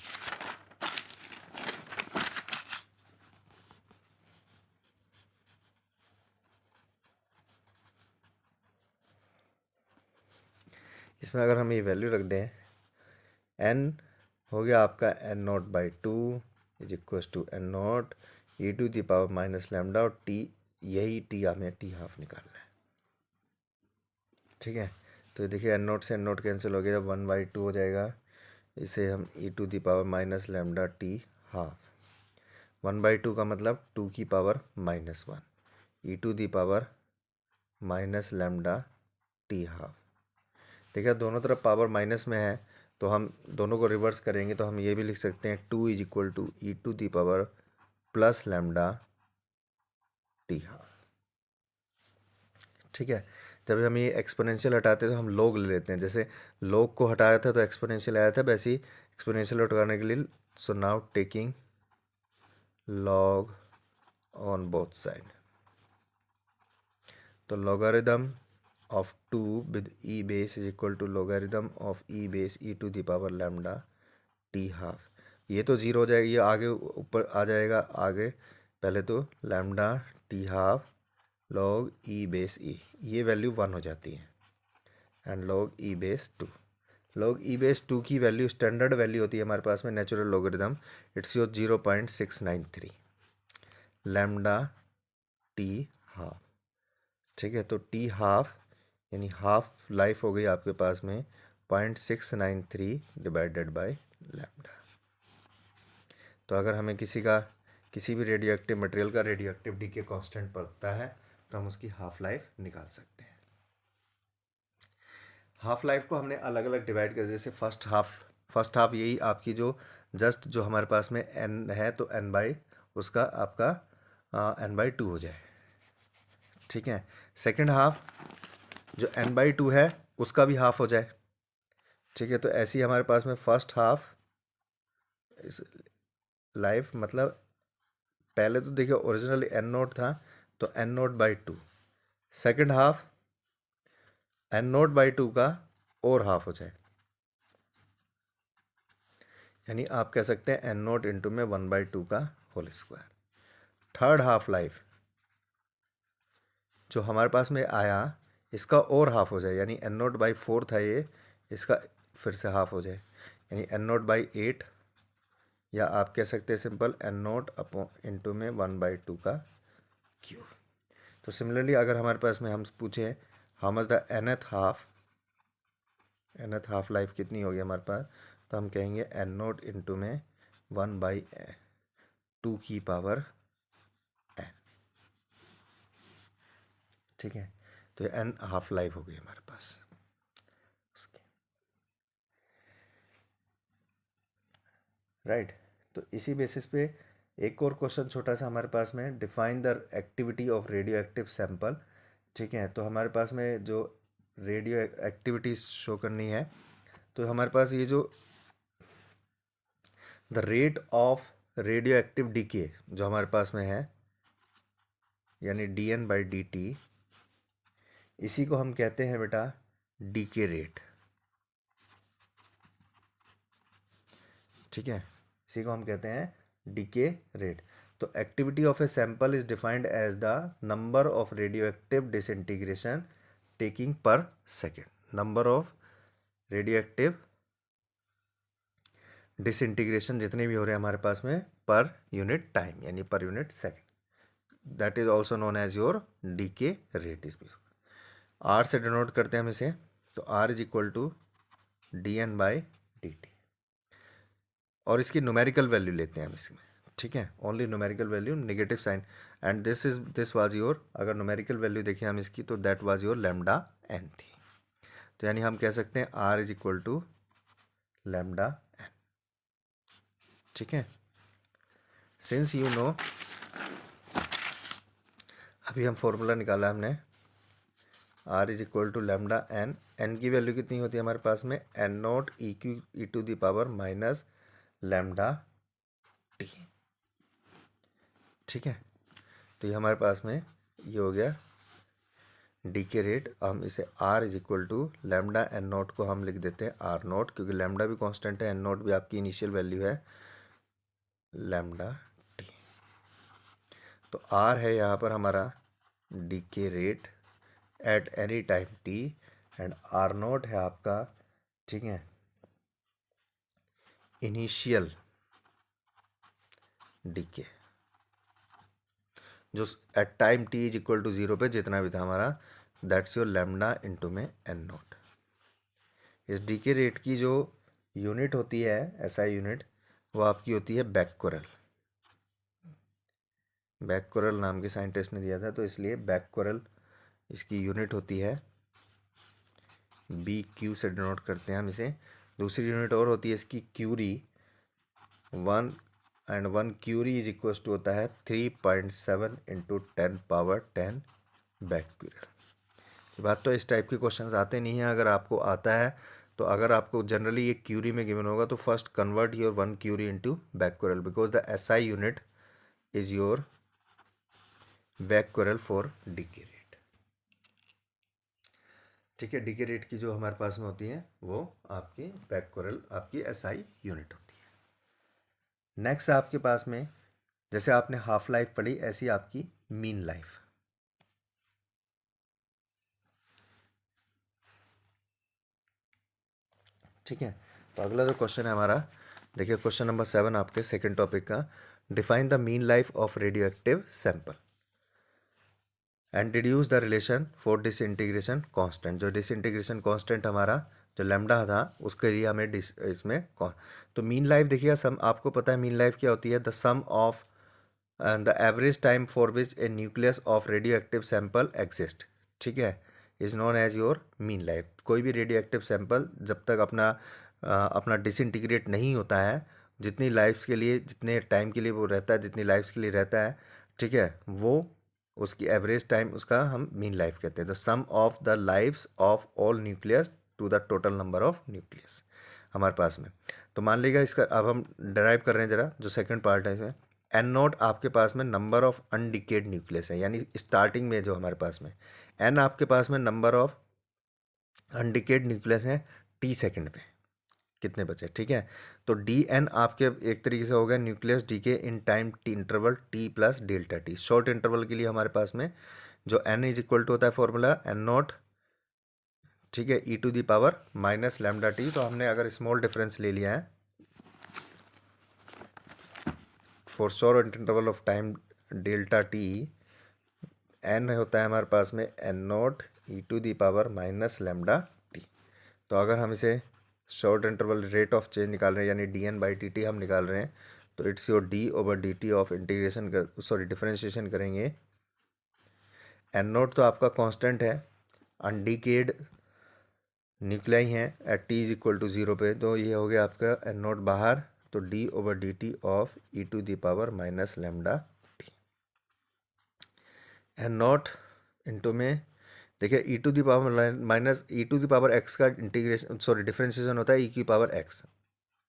इसमें अगर हम ये वैल्यू रख दें, एन हो गया आपका N naught by two is equal to N naught E to the power minus lambda, और टी, यही टी हमें टी हाफ निकालना है। ठीक है, तो देखिए एन नोट से एन नोट कैंसिल हो गया, जब वन बाई टू हो जाएगा, इसे हम E to the power minus lambda T half, one by two का मतलब टू की power minus one, E to the power minus lambda T half. ठीक है, दोनों तरफ पावर माइनस में है, तो हम दोनों को रिवर्स करेंगे तो हम ये भी लिख सकते हैं two is equal to E to the power plus lambda T half. ठीक है, जब हम ये एक्सपोनेंशियल हटाते हैं तो हम लॉग ले लेते हैं, जैसे लॉग को हटाया था तो एक्सपोनेंशियल आया था, वैसे ही एक्सपोनेंशियल हटाने के लिए so now taking log on both side, तो logarithm of two with E base is equal to logarithm of E base E to the power lambda T half. ये तो जीरो हो जाएगा, ये आगे ऊपर आ जाएगा आगे, पहले तो lambda T half log E base E, ये वैल्यू वन हो जाती है, and log E base two, log E base two की वैल्यू स्टैंडर्ड वैल्यू होती है हमारे पास में natural logarithm, it's your 0.693 lambda T half. ठीक है, तो टी हाफ यानी हाफ लाइफ हो गई आपके पास में 0.693 डिवाइडेड बाय लेमडा। तो अगर हमें किसी भी रेडियो एक्टिव मटेरियल का रेडियो एक्टिव डीके कांस्टेंट पड़ता है तो हम उसकी हाफ लाइफ निकाल सकते हैं। हाफ लाइफ को हमने अलग अलग डिवाइड कर, जैसे फर्स्ट हाफ यही आपकी जो जस्ट जो हमारे पास में एन है तो एन बाई उसका आपका एन बाई टू हो जाए। ठीक है, सेकेंड हाफ जो एन बाई टू है उसका भी हाफ हो जाए, ठीक है, तो ऐसे ही हमारे पास में फर्स्ट हाफ इस लाइफ मतलब पहले तो देखिए ओरिजिनली एन नोट था, तो N naught by two, second half N naught by two का और हाफ हो जाए, यानी आप कह सकते हैं एन नोट इंटू में 1/2 का whole square. Third half life जो हमारे पास में आया इसका और हाफ हो जाए, यानी एन नोट बाई 4 था ये, इसका फिर से हाफ हो जाए, यानी एन नोट बाई 8, या आप कह सकते हैं simple N naught upon into में 1/2 का क्यूब। तो सिमिलरली अगर हमारे पास में हम पूछें how much the nth half life कितनी होगी हमारे पास, तो हम कहेंगे एन नोट इंटू में 1/2 की पावर एन। ठीक है, तो एन हाफ लाइफ हो गई हमारे पास उसके, राइट। तो इसी बेसिस पे एक और क्वेश्चन छोटा सा हमारे पास में, define the activity of radioactive sample. ठीक है, तो हमारे पास में जो रेडियो एक्टिविटीज शो करनी है, तो हमारे पास ये जो the rate of radioactive decay जो हमारे पास में है, यानी dN/dt, इसी को हम कहते हैं बेटा डीके रेट। ठीक है, इसी को हम कहते हैं डीके रेट। तो activity of a sample is defined as the number of radioactive disintegration taking per second, number of radioactive disintegration जितने भी हो रहे हैं हमारे पास में पर यूनिट टाइम, यानी per unit second, that is also known as your decay rate. इस आर से डिनोट करते हैं हम इसे, तो are is equal to dN/dt, और इसकी न्यूमेरिकल वैल्यू लेते हैं हम इसमें। ठीक है, only numerical value, negative sign, and this was your, अगर न्यूमेरिकल वैल्यू देखें हम इसकी, तो that was your lambda N थी। तो यानी हम कह सकते हैं R is equal to lambda N. ठीक है, सिंस यू नो, अभी हम फॉर्मूला निकाला हमने, R is equal to lambda N, N की वैल्यू कितनी होती है हमारे पास में, N naught E to the power minus lambda T. ठीक है, तो ये हमारे पास में ये हो गया डी के रेट। हम इसे R is equal to lambda N naught को हम लिख देते हैं आर नॉट, क्योंकि लैम्डा भी कांस्टेंट है, एन नॉट भी आपकी इनिशियल वैल्यू है, लैम्डा टी। तो आर है यहाँ पर हमारा decay rate at any time T, and R naught है आपका, ठीक है, इनिशियल डीके जो at time T is equal to 0 पे जितना भी था हमारा, दैट्स योर लैम्डा इंटू में एन नॉट। इस डीके रेट की जो यूनिट होती है, एसआई यूनिट, वो आपकी होती है बैक्यूरेल। बैक्यूरेल नाम के साइंटिस्ट ने दिया था, तो इसलिए बैक्यूरेल इसकी यूनिट होती है, बी क्यू से डिनोट करते हैं हम इसे। दूसरी यूनिट और होती है इसकी curie, 1 curie is equal to होता है 3.7 इंटू 10⁻10 बैक्यूरियल। बात तो इस टाइप के क्वेश्चंस आते नहीं हैं, अगर आपको आता है तो अगर आपको जनरली ये क्यूरी में गिवन होगा, तो first convert your 1 curie into becquerel, because the SI unit is your becquerel for decay rate. ठीक है, डीके रेट की जो हमारे पास में होती है वो आपकी बैक्यूरियल आपकी एसआई यूनिट होती है। नेक्स्ट आपके पास में, जैसे आपने हाफ लाइफ पढ़ी, ऐसी आपकी मीन लाइफ। ठीक है, तो अगला जो क्वेश्चन है हमारा, देखिए क्वेश्चन नंबर 7 आपके सेकंड टॉपिक का, define the mean life of radioactive sample and deduce the relation for disintegration constant. जो डिसइंटीग्रेशन कांस्टेंट हमारा जो लैम्डा था, उसके लिए हमें इसमें तो मीन लाइफ देखिए, सम आपको पता है मीन लाइफ क्या होती है, the sum of the average time for which a nucleus of radioactive sample exist. ठीक है, is known as your mean life. कोई भी रेडियो एक्टिव सैंपल जब तक अपना डिसइंटीग्रेट नहीं होता है, जितनी लाइफ्स के लिए, जितने टाइम के लिए वो रहता है, जितनी लाइफ्स के लिए रहता है, ठीक है, वो उसकी एवरेज टाइम, उसका हम मीन लाइफ कहते हैं। The sum of the lifes of all nucleus to the total number of nucleus हमारे पास में। तो मान लीजिए इसका अब हम डराइव कर रहे हैं जरा, जो सेकंड पार्ट है इसमें, एन नॉट आपके पास में नंबर ऑफ अनडिकेड न्यूक्लियस है, यानी स्टार्टिंग में जो हमारे पास में एन आपके पास में नंबर ऑफ अनडिकेड न्यूक्लियस है टी सेकंड पे कितने बचे, ठीक है। तो डी एन आपके एक तरीके से हो गया nucleus decay in time T interval T plus delta T. Short interval के लिए हमारे पास में जो एन इज इक्वल टू होता है फॉर्मूला एन नॉट, ठीक है, E to the power minus lambda T. तो हमने अगर स्मॉल डिफरेंस ले लिया है for short interval of time delta T, N होता है हमारे पास में N naught E to the power minus lambda T. तो अगर हम इसे short interval rate of change निकाल रहे हैं यानी D N by T T हम निकाल रहे हैं, तो it's your D over D T of integration कर सॉरी डिफरेंशिएशन करेंगे। एन नोट तो आपका कांस्टेंट है, अनडिकेड न्यूक्लियाई हैं at T is equal to zero पे, तो ये हो गया आपका एन नोट बाहर, तो D over D T of E to the power minus lambda T. N naught into में देखिए E to the power minus E to the power X का इंटीग्रेशन सॉरी डिफरेंशिएशन होता है ई की power x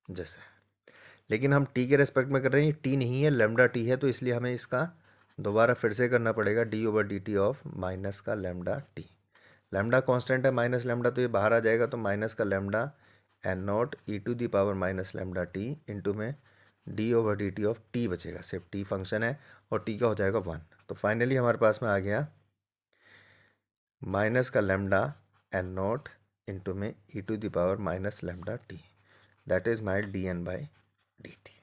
जैसे, लेकिन हम T के रेस्पेक्ट में कर रहे हैं, टी नहीं है लैम्डा टी है, तो इसलिए हमें इसका दोबारा फिर से करना पड़ेगा D over D T of minus का लैम्डा टी। लैम्डा कांस्टेंट है माइनस लैम्डा, तो ये बाहर आ जाएगा, तो माइनस का lambda N naught E to the power minus lambda T into में D over D T of T बचेगा, सिर्फ टी फंक्शन है और टी का हो जाएगा 1। तो फाइनली हमारे पास में आ गया माइनस का लैम्डा एन नॉट इंटू में E to the power minus lambda T, that is my D N by D T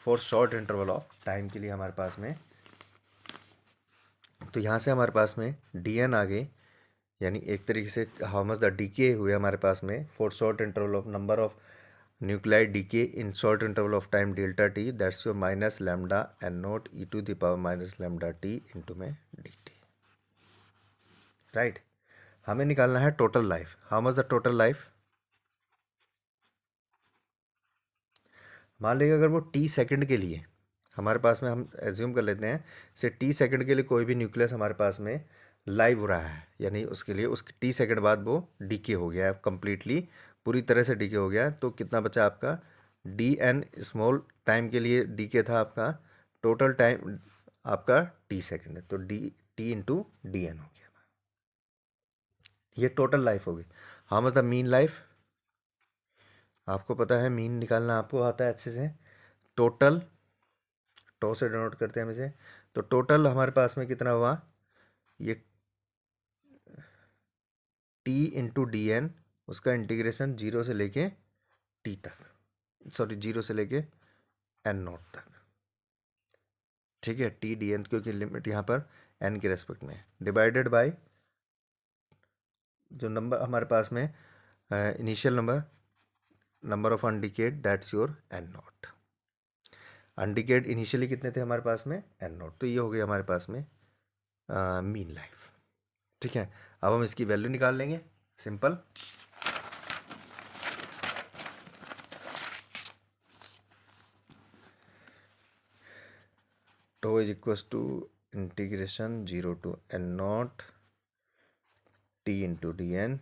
for short interval of time के लिए हमारे पास में। तो यहाँ से हमारे पास में डी एन आ गई, यानी एक तरीके से हाउ मच द डीके हुए हमारे पास में for short interval of number of nuclei decay in short interval of time delta T, that's your minus lambda N naught E to the power minus lambda T into में D T, right. हमें निकालना है total life, how much the total life. मान लीजिए अगर वो T second के लिए हमारे पास में, हम एज्यूम कर लेते हैं से टी सेकंड के लिए कोई भी न्यूक्लियस हमारे पास में लाइव हो रहा है, यानी उसके लिए उसके टी सेकंड बाद वो डीके हो गया है कंप्लीटली, पूरी तरह से डीके हो गया है, तो कितना बचा आपका डी एन स्मॉल टाइम के लिए डीके था आपका, टोटल टाइम आपका टी सेकंड है, तो D T into D N हो गया, ये टोटल लाइफ होगी। How much the mean life, आपको पता है मीन निकालना आपको आता है अच्छे से, टोटल टो से डिनोट करते हैं हम इसे, तो टोटल हमारे पास में कितना हुआ, ये टी इंटू डी एन, उसका इंटीग्रेशन जीरो से लेके टी तक, सॉरी जीरो से लेके एन नोट तक, ठीक है, टी डी एन क्योंकि लिमिट यहाँ पर एन के रेस्पेक्ट में, डिवाइडेड बाय जो नंबर हमारे पास में initial number of undecayed, that's your N naught. Undecayed initially कितने थे हमारे पास में एन नोट, तो ये हो गया हमारे पास में मीन लाइफ, ठीक है। अब हम इसकी वैल्यू निकाल लेंगे, simple. Tau is equal to integration zero to N naught T into D N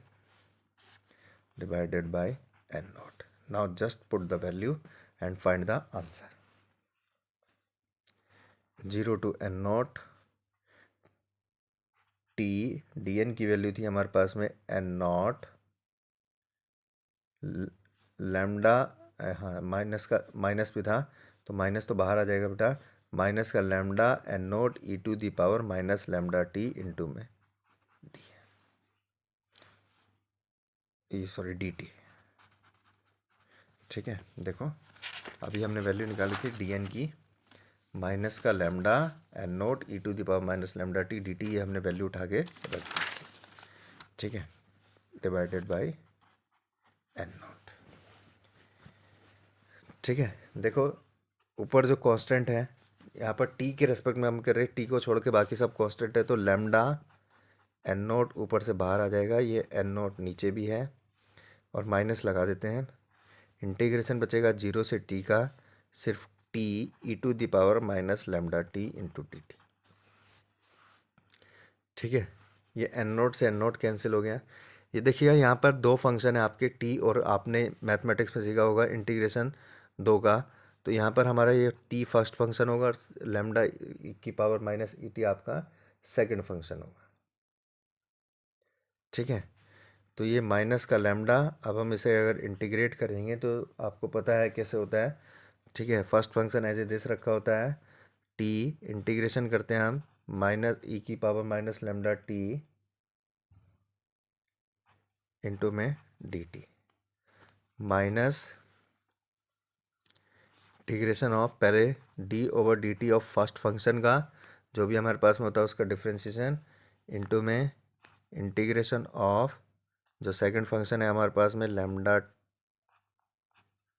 divided by n naught. Now just put the value and find the answer. 0 to n naught t dn की value थी हमारे पास में n naught lambda, हाँ minus भी था, तो minus तो बाहर आ जाएगा बेटा, माइनस का lambda N naught E to the power minus lambda T into में सॉरी डी टी, ठीक है। देखो अभी हमने वैल्यू निकाली थी डी एन की, माइनस का lambda N naught E to the power minus lambda T D T, ये हमने वैल्यू उठा के रख दी, ठीक है, डिवाइडेड बाय एन नोट, ठीक है। देखो ऊपर जो कांस्टेंट है यहाँ पर टी के रेस्पेक्ट में हम कर रहे हैं, टी को छोड़ के बाकी सब कांस्टेंट है, तो लैम्डा एन नोट ऊपर से बाहर आ जाएगा, ये एन नोट नीचे भी है और माइनस लगा देते हैं, इंटीग्रेशन बचेगा जीरो से टी का, सिर्फ T E to the power minus lambda T into D T, ठीक है। ये एन नोट से एन नोट कैंसिल हो गया, ये देखिएगा यहाँ पर दो फंक्शन है आपके टी, और आपने मैथमेटिक्स में सीखा होगा इंटीग्रेशन दो का, तो यहाँ पर हमारा ये टी फर्स्ट फंक्शन होगा और लैम्डा की पावर माइनस ई टी आपका सेकंड फंक्शन होगा। ठीक है, तो ये माइनस का लैम्डा, अब हम इसे अगर इंटीग्रेट करेंगे तो आपको पता है कैसे होता है। ठीक है, first function as a this रखा होता है, टी इंटीग्रेशन करते हैं हम माइनस ई की power minus lambda T into में D T minus integration of पहले D over D T of first function का जो भी हमारे पास में होता है उसका डिफ्रेंशिएशन इंटू में इंटीग्रेशन ऑफ जो सेकंड फंक्शन है हमारे पास में lambda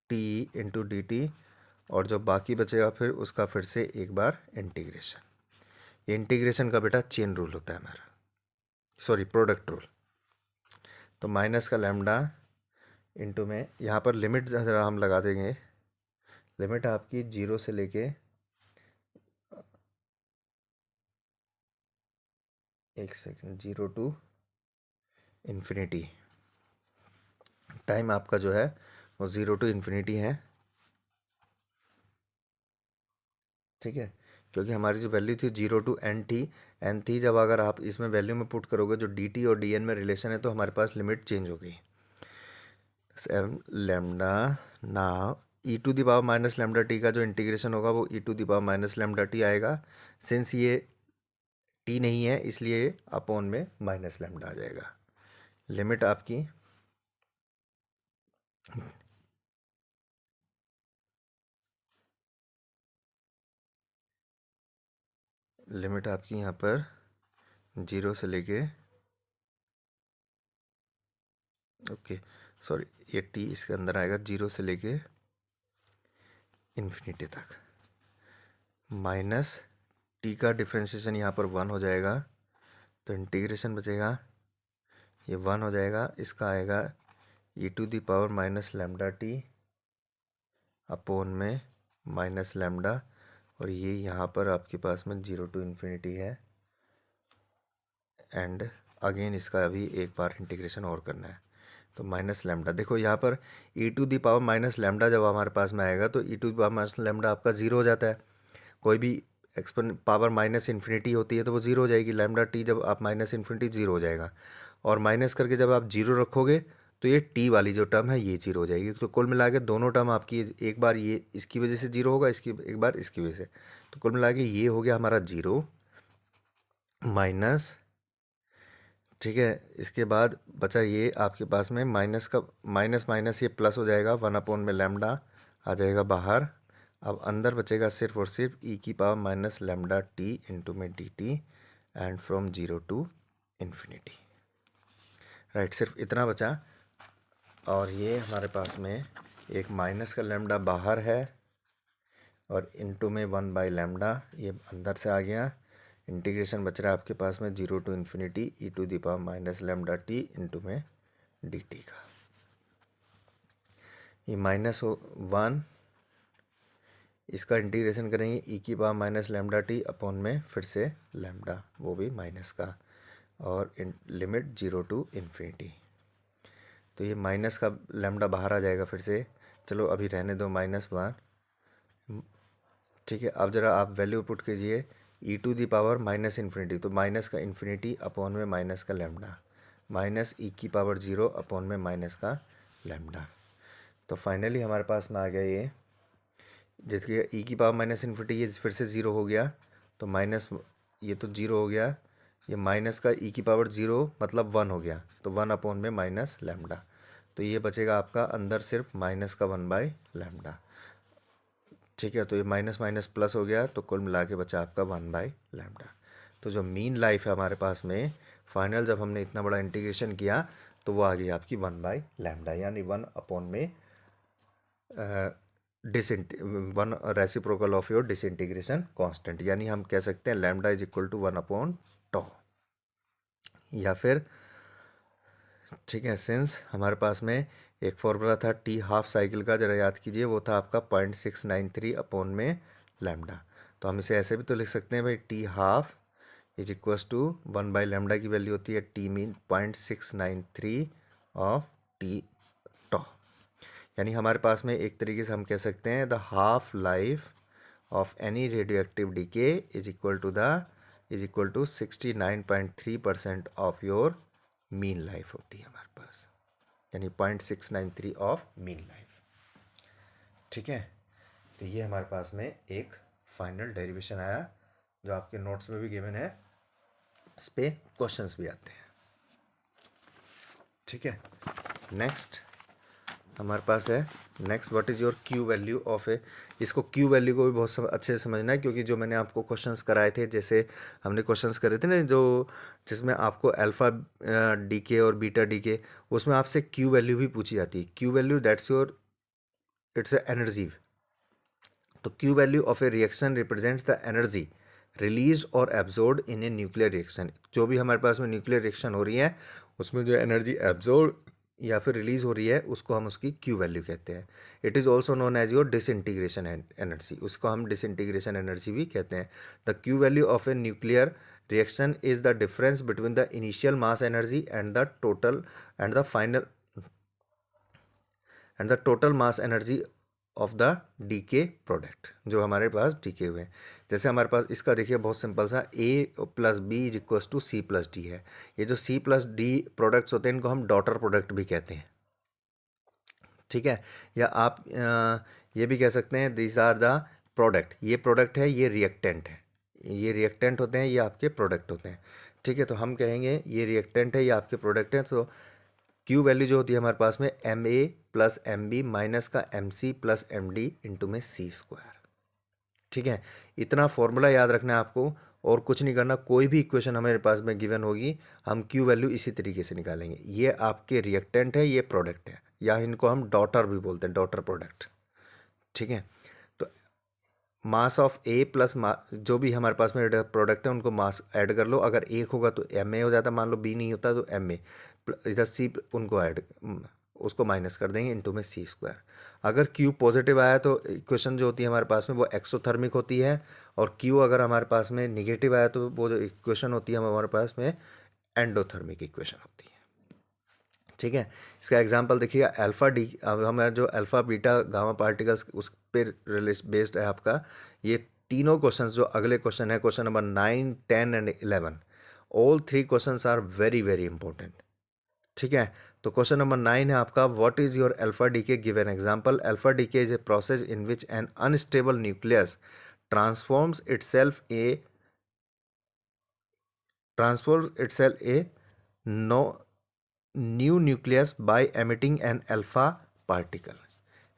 T into D T, और जो बाकी बचेगा फिर उसका फिर से एक बार इंटीग्रेशन। ये इंटीग्रेशन का बेटा चेन रूल होता है हमारा, सॉरी प्रोडक्ट रूल। तो माइनस का लैम्डा इंटू में यहाँ पर लिमिट ज़रा हम लगा देंगे, लिमिट आपकी 0 से लेके एक सेकंड 0 टू इन्फिनिटी, टाइम आपका जो है वो 0 टू इन्फिनिटी है। ठीक है, क्योंकि हमारी जो वैल्यू थी 0 टू एन थी, जब अगर आप इसमें वैल्यू में पुट करोगे जो डी टी और डी एन में रिलेशन है तो हमारे पास लिमिट चेंज हो गई। Lambda now E to the power minus lambda T का जो इंटीग्रेशन होगा वो E to the power minus lambda T आएगा। सिंस ये टी नहीं है इसलिए अपॉन में माइनस लैम्डा आ जाएगा। लिमिट आपकी यहाँ पर 0 से लेके ओके सॉरी ये टी इसके अंदर आएगा 0 से लेके इन्फिनिटी तक, माइनस टी का डिफ्रेंशिएशन यहाँ पर 1 हो जाएगा, तो इंटीग्रेशन बचेगा ये 1 हो जाएगा, इसका आएगा E to the power minus lambda T upon में माइनस लैम्डा, और ये यहाँ पर आपके पास में 0 टू इन्फिनिटी है, एंड अगेन इसका अभी एक बार इंटीग्रेशन और करना है, तो माइनस लैम्डा। देखो यहाँ पर E to the power minus lambda जब हमारे पास में आएगा तो E to the power minus lambda आपका 0 हो जाता है। कोई भी एक्सपोन पावर माइनस इन्फिनिटी होती है तो वो 0 हो जाएगी, लैम्डा टी जब आप माइनस इन्फिनिटी 0 हो जाएगा, और माइनस करके जब आप 0 रखोगे तो ये टी वाली जो टर्म है ये 0 हो जाएगी। तो कुल मिला के दोनों टर्म आपकी एक बार ये इसकी वजह से 0 होगा, इसकी एक बार इसकी वजह से, तो कुल मिला के ये हो गया हमारा 0 माइनस। ठीक है, इसके बाद बचा ये आपके पास में माइनस का माइनस माइनस ये प्लस हो जाएगा, 1 अपॉन में लैम्डा आ जाएगा बाहर। अब अंदर बचेगा सिर्फ और सिर्फ ई की power minus lambda T into में D T and from 0 to infinity. Right, सिर्फ इतना बचा, और ये हमारे पास में एक माइनस का लैम्डा बाहर है और इंटू में 1 बाई लैम्डा ये अंदर से आ गया। इंटीग्रेशन बच रहा है आपके पास में 0 to infinity E to the power minus lambda T into में डी टी का, ये माइनस 1, इसका इंटीग्रेशन करेंगे ई की power minus lambda T upon में फिर से लैम्डा वो भी माइनस का, और लिमिट 0 टू इन्फिनिटी, तो ये माइनस का लैम्डा बाहर आ जाएगा फिर से। चलो अभी रहने दो -1। ठीक है, अब ज़रा आप वैल्यू पुट कीजिए E to the power minus infinity, तो माइनस का इन्फिनिटी अपॉन में माइनस का लैम्डा, माइनस ई की पावर 0 अपॉन में माइनस का लैम्डा। तो फाइनली हमारे पास में आ गया ये, देखिए ई की पावर माइनस इन्फिनिटी ये फिर से 0 हो गया, तो माइनस ये तो 0 हो गया, ये माइनस का ई की पावर 0 मतलब 1 हो गया, तो 1 अपॉन में माइनस लैम्डा, तो ये बचेगा आपका अंदर सिर्फ माइनस का 1 बाई लैम्डा। ठीक है, तो ये माइनस माइनस प्लस हो गया, तो कुल मिला के बचा आपका 1 बाई लैम्डा। तो जो मीन लाइफ है हमारे पास में फाइनल जब हमने इतना बड़ा इंटीग्रेशन किया तो वो आ गई आपकी 1 बाई लैम्डा, यानी 1 अपॉन में 1 reciprocal of your disintegration constant, यानी हम कह सकते हैं lambda is equal to 1 upon tau, या फिर ठीक है, सिंस हमारे पास में एक फॉर्मूला था टी हाफ साइकिल का, ज़रा याद कीजिए, वो था आपका 0.693 अपॉन में लैम्डा, तो हम इसे ऐसे भी तो लिख सकते हैं भाई T half is equals to 1/λ की वैल्यू होती है T mean 0.693 of T tau. यानी हमारे पास में एक तरीके से हम कह सकते हैं the half life of any radioactive decay is equal to 69.3% of your mean life होती है हमारे पास, यानी 0.693 ऑफ मीन लाइफ। ठीक है, तो ये हमारे पास में एक फाइनल डेरिवेशन आया जो आपके नोट्स में भी गिवन है, इस पे क्वेश्चंस भी आते हैं। ठीक है, नेक्स्ट हमारे पास है next what is your Q value of a. इसको क्यू वैल्यू को भी बहुत अच्छे से समझना है, क्योंकि जो मैंने आपको क्वेश्चंस कराए थे, जैसे हमने क्वेश्चंस करे थे ना जो जिसमें आपको अल्फ़ा डीके और बीटा डीके, उसमें आपसे क्यू वैल्यू भी पूछी जाती है। Q value that's your it's a energy. तो Q value of a reaction represents the energy release और absorb in a nuclear reaction. जो भी हमारे पास में न्यूक्लियर रिएक्शन हो रही है उसमें जो एनर्जी एब्जॉर्ब या फिर रिलीज हो रही है उसको हम उसकी क्यू वैल्यू कहते हैं। It is also known as your disintegration energy, उसको हम डिसइंटीग्रेशन एनर्जी भी कहते हैं। The Q value of a nuclear reaction is the difference between the initial mass energy and the total mass energy of the decay product, जो हमारे पास DK हुए हैं। जैसे हमारे पास इसका देखिए बहुत सिंपल सा A plus B is equals to C plus D है। ये जो सी प्लस डी प्रोडक्ट्स होते हैं इनको हम डॉटर प्रोडक्ट भी कहते हैं। ठीक है, या आप ये भी कह सकते हैं दिस आर द प्रोडक्ट, ये प्रोडक्ट है, ये रिएक्टेंट है, ये रिएक्टेंट होते हैं, ये आपके प्रोडक्ट होते हैं। ठीक है, तो हम कहेंगे ये रिएक्टेंट है, ये आपके प्रोडक्ट हैं। तो क्यू वैल्यू जो होती है हमारे पास में M A plus M B minus का M C plus M D into में सी स्क्वायर। ठीक है, इतना फॉर्मूला याद रखना है आपको और कुछ नहीं करना। कोई भी इक्वेशन हमारे पास में गिवन होगी हम क्यू वैल्यू इसी तरीके से निकालेंगे। ये आपके रिएक्टेंट है, ये प्रोडक्ट है, या इनको हम डॉटर भी बोलते हैं, डॉटर प्रोडक्ट। ठीक है, तो मास ऑफ ए प्लस जो भी हमारे पास में प्रोडक्ट है उनको मास ऐड कर लो। अगर एक होगा तो एम ए हो जाता, मान लो बी नहीं होता तो एम ए, इधर सी उनको ऐड उसको माइनस कर देंगे इंटू में सी स्क्वायर। अगर क्यू पॉजिटिव आया तो इक्वेशन जो होती है हमारे पास में वो एक्सोथर्मिक होती है, और क्यू अगर हमारे पास में निगेटिव आया तो वो जो इक्वेशन होती है हमारे पास में एंडोथर्मिक इक्वेशन होती है। ठीक है, इसका एग्जांपल देखिएगा अल्फ़ा डी। अब हमारा जो अल्फ़ा बीटा गामा पार्टिकल्स उस पर बेस्ड है आपका ये तीनों क्वेश्चंस। जो अगले क्वेश्चन है question number 9, 10 and 11, all 3 questions are very very important. ठीक है, तो क्वेश्चन नंबर 9 है आपका what is your alpha decay, give an example. Alpha decay is a process in which an unstable nucleus transforms itself a new nucleus by emitting an alpha particle.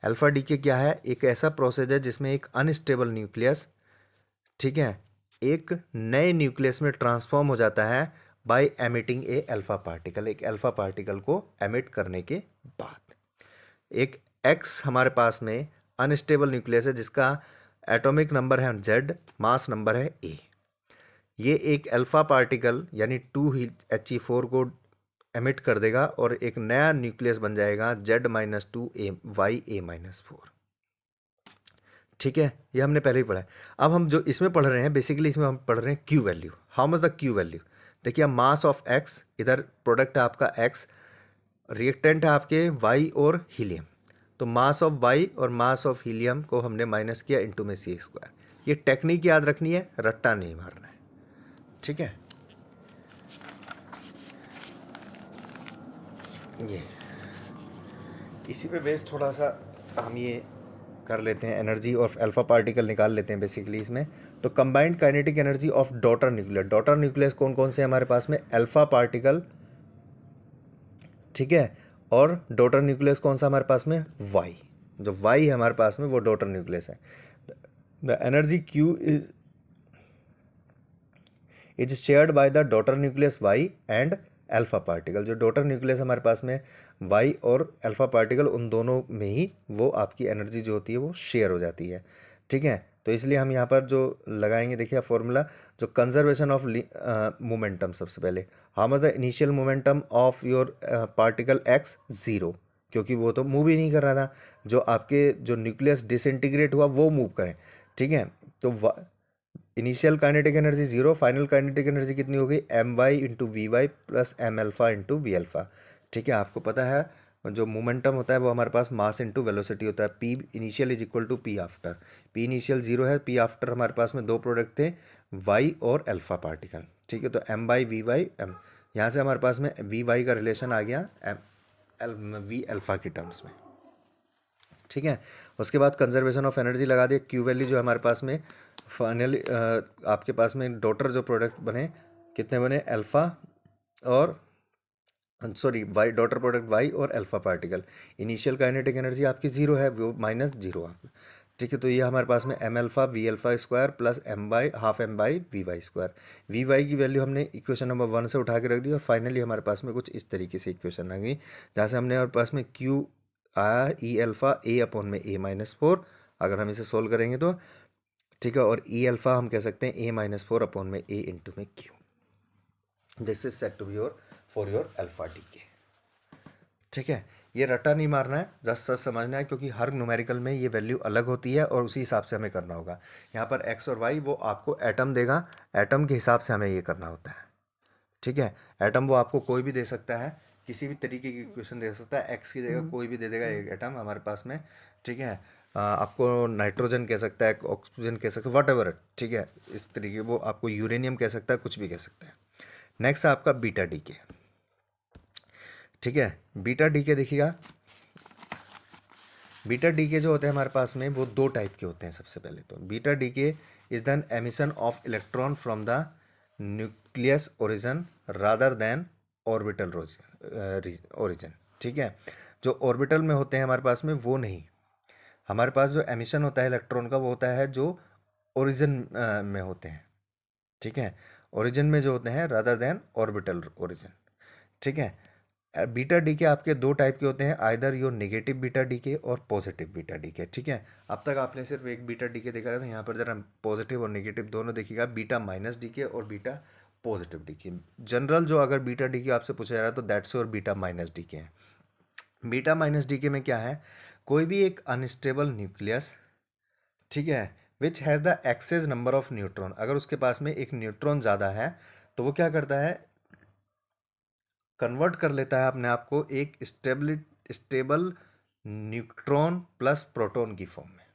Alpha decay क्या है? एक ऐसा process है जिसमें एक unstable nucleus, ठीक है, एक नए न्यूक्लियस में ट्रांसफॉर्म हो जाता है बाय एमिटिंग ए अल्फा पार्टिकल, एक अल्फा पार्टिकल को एमिट करने के बाद। एक एक्स हमारे पास में अनस्टेबल न्यूक्लियस है जिसका एटॉमिक नंबर है Z, मास नंबर है A। ये एक अल्फा पार्टिकल यानी 2He4 को एमिट कर देगा और एक नया न्यूक्लियस बन जाएगा Z-2YA-4। ठीक है, ये हमने पहले ही पढ़ा है। अब हम जो इसमें पढ़ रहे हैं बेसिकली इसमें हम पढ़ रहे हैं Q value. How much the Q value? देखिए मास ऑफ एक्स, इधर प्रोडक्ट है आपका एक्स, रिएक्टेंट है आपके वाई और हीलियम। तो मास ऑफ वाई और मास ऑफ हीलियम को हमने माइनस किया इंटू में सी स्क्वायर। ये टेक्निक याद रखनी है, रट्टा नहीं मारना है। ठीक है, ये इसी पे बेस्ड थोड़ा सा हम ये कर लेते हैं, एनर्जी ऑफ अल्फा पार्टिकल निकाल लेते हैं बेसिकली इसमें। तो combined kinetic energy of daughter nucleus. Daughter nucleus कौन कौन से हमारे पास में? अल्फा पार्टिकल, ठीक है, और डॉटर न्यूक्लियस कौन सा हमारे पास में? वाई। जो वाई है हमारे पास में वो डॉटर न्यूक्लियस है। The energy Q is shared by the daughter nucleus Y and alpha particle. जो डॉटर न्यूक्लियस हमारे पास में वाई और अल्फा पार्टिकल, उन दोनों में ही वो आपकी एनर्जी जो होती है वो शेयर हो जाती है। ठीक है, तो इसलिए हम यहाँ पर जो लगाएंगे देखिए फॉर्मूला, जो कंजर्वेशन ऑफ मोमेंटम, सबसे पहले how much the initial momentum of your particle x? 0, क्योंकि वो तो मूव ही नहीं कर रहा था। जो आपके जो न्यूक्लियस डिसइंटीग्रेट हुआ वो मूव करें। ठीक है, तो initial kinetic energy zero, final kinetic energy कितनी हो गई, M Y into V Y plus M alpha into V alpha. ठीक है, आपको पता है जो मोमेंटम होता है वो हमारे पास मास इंटू वेलोसिटी होता है। P initial is equal to P after. P initial zero है, पी आफ्टर हमारे पास में दो प्रोडक्ट थे, वाई और अल्फा पार्टिकल। ठीक है, तो M by V Y M, यहाँ से हमारे पास में वी वाई का रिलेशन आ गया एम वी अल्फा की टर्म्स में। ठीक है, उसके बाद कंजर्वेशन ऑफ एनर्जी लगा दिया। क्यू वैल्यू जो हमारे पास में फाइनली आपके पास में डॉटर जो प्रोडक्ट बने कितने बने, अल्फा और sorry Y, daughter product Y और alpha particle. Initial kinetic energy आपकी जीरो है, वो माइनस जीरो आप। ठीक है, तो ये हमारे पास में M alpha V alpha square plus M by half M by V Y square. V Y की वैल्यू हमने इक्वेशन नंबर 1 से उठा के रख दी और फाइनली हमारे पास में कुछ इस तरीके से इक्वेशन आ गई, जहाँ से हमने हमारे पास में क्यू आया ई अल्फा ए अपॉन में ए माइनस फोर, अगर हम इसे सोल्व करेंगे तो। ठीक है, और ई अल्फा हम कह सकते हैं ए माइनस फोर अपॉन में ए इंटू में Q. This is set to be your for your alpha decay. ठीक है, ये रट्टा नहीं मारना है, जस्ट सच समझना है, क्योंकि हर न्यूमेरिकल में ये वैल्यू अलग होती है और उसी हिसाब से हमें करना होगा। यहाँ पर एक्स और वाई वो आपको एटम देगा, एटम के हिसाब से हमें ये करना होता है। ठीक है, एटम वो आपको कोई भी दे सकता है, किसी भी तरीके की इक्वेशन दे सकता है, एक्स की जगह कोई भी दे देगा एक एटम हमारे पास में। ठीक है, आपको नाइट्रोजन कह सकता है, ऑक्सीजन कह सकता है, वट एवर। ठीक है, इस तरीके वो आपको यूरेनियम कह सकता है, कुछ भी कह सकता है। नेक्स्ट है आपका बीटा डी के। ठीक है, बीटा डी के देखिएगा, बीटा डी के जो होते हैं हमारे पास में वो दो टाइप के होते हैं। सबसे पहले तो beta decay is then emission of electron from the nucleus origin rather than orbital origin. ठीक है, जो ऑर्बिटल में होते हैं हमारे पास में वो नहीं, हमारे पास जो एमिशन होता है इलेक्ट्रॉन का वो होता है जो ओरिजिन में होते हैं। ठीक है, ओरिजिन में जो होते हैं रादर देन ऑर्बिटल ओरिजिन। ठीक है, बीटा डी के आपके दो टाइप के होते हैं, either your negative beta D के और पॉजिटिव बीटा डी के। ठीक है, अब तक आपने सिर्फ एक बीटा डी के देखा था, यहाँ पर जरा पॉजिटिव और नेगेटिव दोनों देखिएगा, बीटा माइनस डी के और बीटा पॉजिटिव डी के। जनरल जो अगर बीटा डी के आपसे पूछा जा रहा है तो that's your beta minus D के है। बीटा माइनस डी के में क्या है, कोई भी एक अनस्टेबल न्यूक्लियस, ठीक है, which has the excess number of neutron, अगर उसके पास में एक न्यूट्रॉन ज़्यादा है तो वो क्या करता है, कन्वर्ट कर लेता है अपने आप को एक स्टेबल न्यूट्रॉन प्लस प्रोटॉन की फॉर्म में,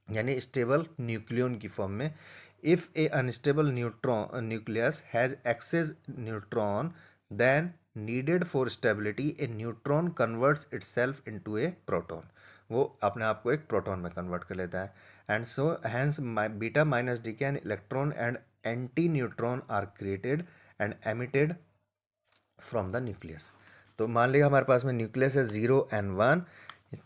यानी स्टेबल न्यूक्लियन की फॉर्म में। If a unstable nucleus has excess neutron then needed for stability a neutron converts itself into a proton, वो अपने आप को एक प्रोटॉन में कन्वर्ट कर लेता है। And so hence beta minus decay an electron and antineutron are created and emitted from the nucleus. तो मान लिया हमारे पास में न्यूक्लियस है 0 और 1।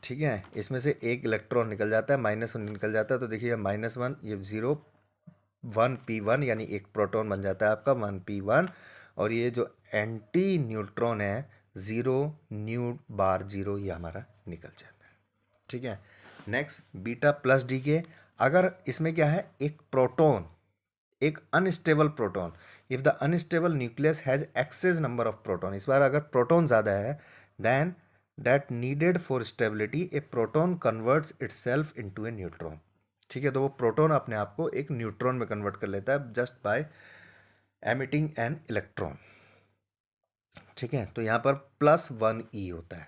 ठीक है, इसमें से एक इलेक्ट्रॉन निकल जाता है, -1 निकल जाता है, तो देखिए -1 ये 0 1p1 यानी एक प्रोटॉन बन जाता है आपका 1p1, और ये जो एंटी न्यूट्रॉन है 0 न्यू बार 0 ये हमारा निकल जाता है। ठीक है, नेक्स्ट बीटा प्लस डी के, अगर इसमें क्या है, एक प्रोटॉन, एक unstable proton, if the unstable nucleus has excess number of proton, इस बार अगर प्रोटॉन ज़्यादा है then that needed for stability a proton converts itself into a neutron. ठीक है, तो वो प्रोटॉन अपने आप को एक न्यूट्रॉन में कन्वर्ट कर लेता है just by emitting an electron. ठीक है, तो यहाँ पर +1e होता है,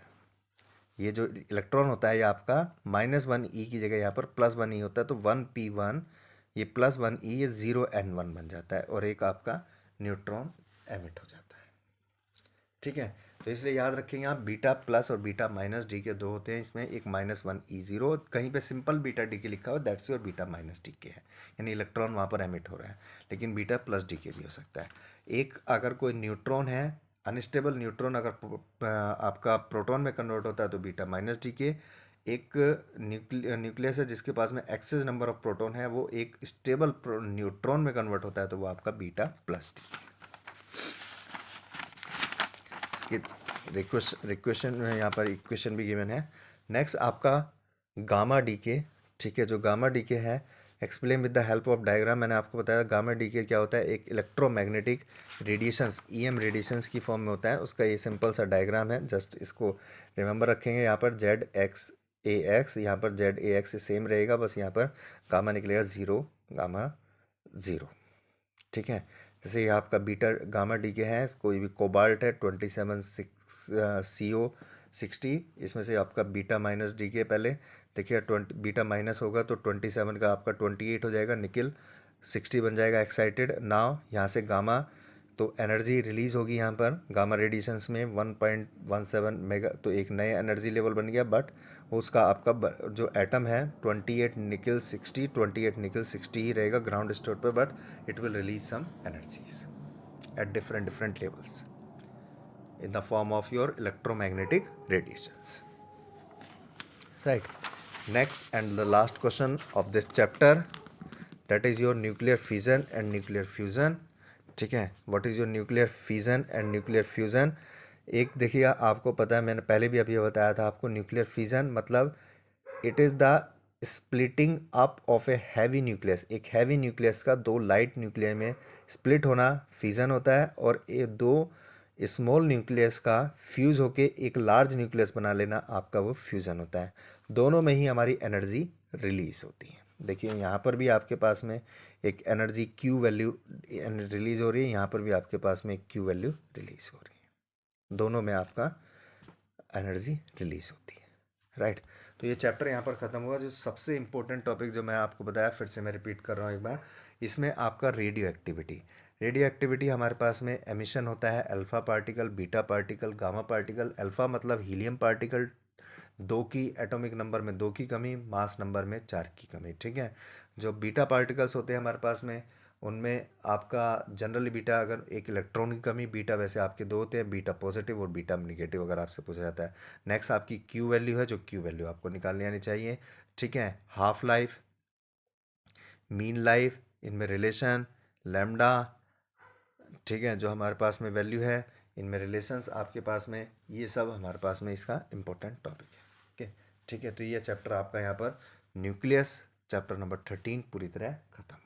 ये जो इलेक्ट्रॉन होता है ये आपका -1e की जगह यहाँ पर +1e होता है, तो 1p1 ये +1e ये 0n1 बन जाता है और एक आपका न्यूट्रॉन एमिट हो जाता है। ठीक है, तो इसलिए याद रखेंगे आप, बीटा प्लस और बीटा माइनस डी के दो होते हैं, इसमें एक -1e0, कहीं पे सिंपल बीटा डी के लिखा हुआ that's your beta minus D के है, यानी इलेक्ट्रॉन वहाँ पर एमिट हो रहा है, लेकिन बीटा प्लस डी के भी हो सकता है। एक अगर कोई न्यूट्रॉन है, अनस्टेबल न्यूट्रॉन अगर आपका प्रोटॉन में कन्वर्ट होता है तो बीटा माइनस डी के। एक न्यूक्लियस है जिसके पास में एक्सेस नंबर ऑफ प्रोटॉन है, वो एक स्टेबल न्यूट्रॉन में कन्वर्ट होता है तो वो आपका बीटा प्लस डी। इसके रिक्वेशन यहाँ पर इक्वेशन भी गिवन है। नेक्स्ट आपका गामा डी के। ठीक है, जो गामा डी के है explain with the help of diagram, मैंने आपको बताया गामा डी के क्या होता है, एक इलेक्ट्रोमैग्नेटिक रेडिएशंस EM रेडिएशंस की फॉर्म में होता है, उसका ये सिंपल सा डायग्राम है, जस्ट इसको रिमेंबर रखेंगे। यहाँ पर ZXAX, यहाँ पर ZAX सेम रहेगा, बस यहाँ पर गामा निकलेगा 0 गामा 0। ठीक है, जैसे ये आपका बीटा गामा डी के है, कोई भी कोबाल्ट है 27 CO 60, इसमें से आपका बीटा माइनस डी के पहले देखिए 20 बीटा माइनस होगा तो 27 का आपका 28 हो जाएगा, निकल 60 बन जाएगा एक्साइटेड। नाउ यहाँ से गामा, तो एनर्जी रिलीज होगी यहाँ पर गामा रेडिएशंस में 1.17 मेगा, तो एक नए एनर्जी लेवल बन गया। बट उसका आपका जो एटम है 28 निकल 60, 28 निकल 60 ही रहेगा ग्राउंड स्टेट पे, but it will release some energies at different levels in the form of your electromagnetic radiations. Right. Next and the last question of this chapter, that is your nuclear fission and nuclear fusion. ठीक है, what is your nuclear fission and nuclear fusion? एक देखिए, आपको पता है, मैंने पहले भी अभी बताया था आपको, न्यूक्लियर फिजन मतलब it is the splitting up of a heavy nucleus. एक हैवी न्यूक्लियस का दो लाइट न्यूक्लियर में स्प्लिट होना फिजन होता है, और ये दो स्मॉल न्यूक्लियस का फ्यूज़ होके एक लार्ज न्यूक्लियस बना लेना आपका वो फ्यूज़न होता है। दोनों में ही हमारी एनर्जी रिलीज होती है। देखिए यहाँ पर भी आपके पास में एक एनर्जी क्यू वैल्यू रिलीज हो रही है, यहाँ पर भी आपके पास में एक क्यू वैल्यू रिलीज हो रही है, दोनों में आपका एनर्जी रिलीज होती है। राइट, तो ये चैप्टर यहाँ पर ख़त्म हुआ। जो सबसे इम्पोर्टेंट टॉपिक जो मैं आपको बताया, फिर से मैं रिपीट कर रहा हूँ एक बार, इसमें आपका रेडियो एक्टिविटी। रेडियो एक्टिविटी हमारे पास में एमिशन होता है alpha particle, beta particle, gamma particle. Alpha मतलब हीलियम पार्टिकल, 2 की एटॉमिक नंबर में 2 की कमी, मास नंबर में 4 की कमी। ठीक है, जो बीटा पार्टिकल्स होते हैं हमारे पास में, उनमें आपका जनरली बीटा अगर एक इलेक्ट्रॉन की कमी, बीटा वैसे आपके दो होते हैं, बीटा पॉजिटिव और बीटा निगेटिव अगर आपसे पूछा जाता है। नेक्स्ट आपकी क्यू वैल्यू है, जो क्यू वैल्यू आपको निकालनी आनी चाहिए। ठीक है, हाफ लाइफ, मीन लाइफ, इनमें रिलेशन, लैम्डा, ठीक है, जो हमारे पास में वैल्यू है, इनमें रिलेशंस आपके पास में, ये सब हमारे पास में इसका इम्पोर्टेंट टॉपिक है। ओके, ठीक है, तो ये चैप्टर आपका यहाँ पर न्यूक्लियस चैप्टर नंबर 13 पूरी तरह खत्म।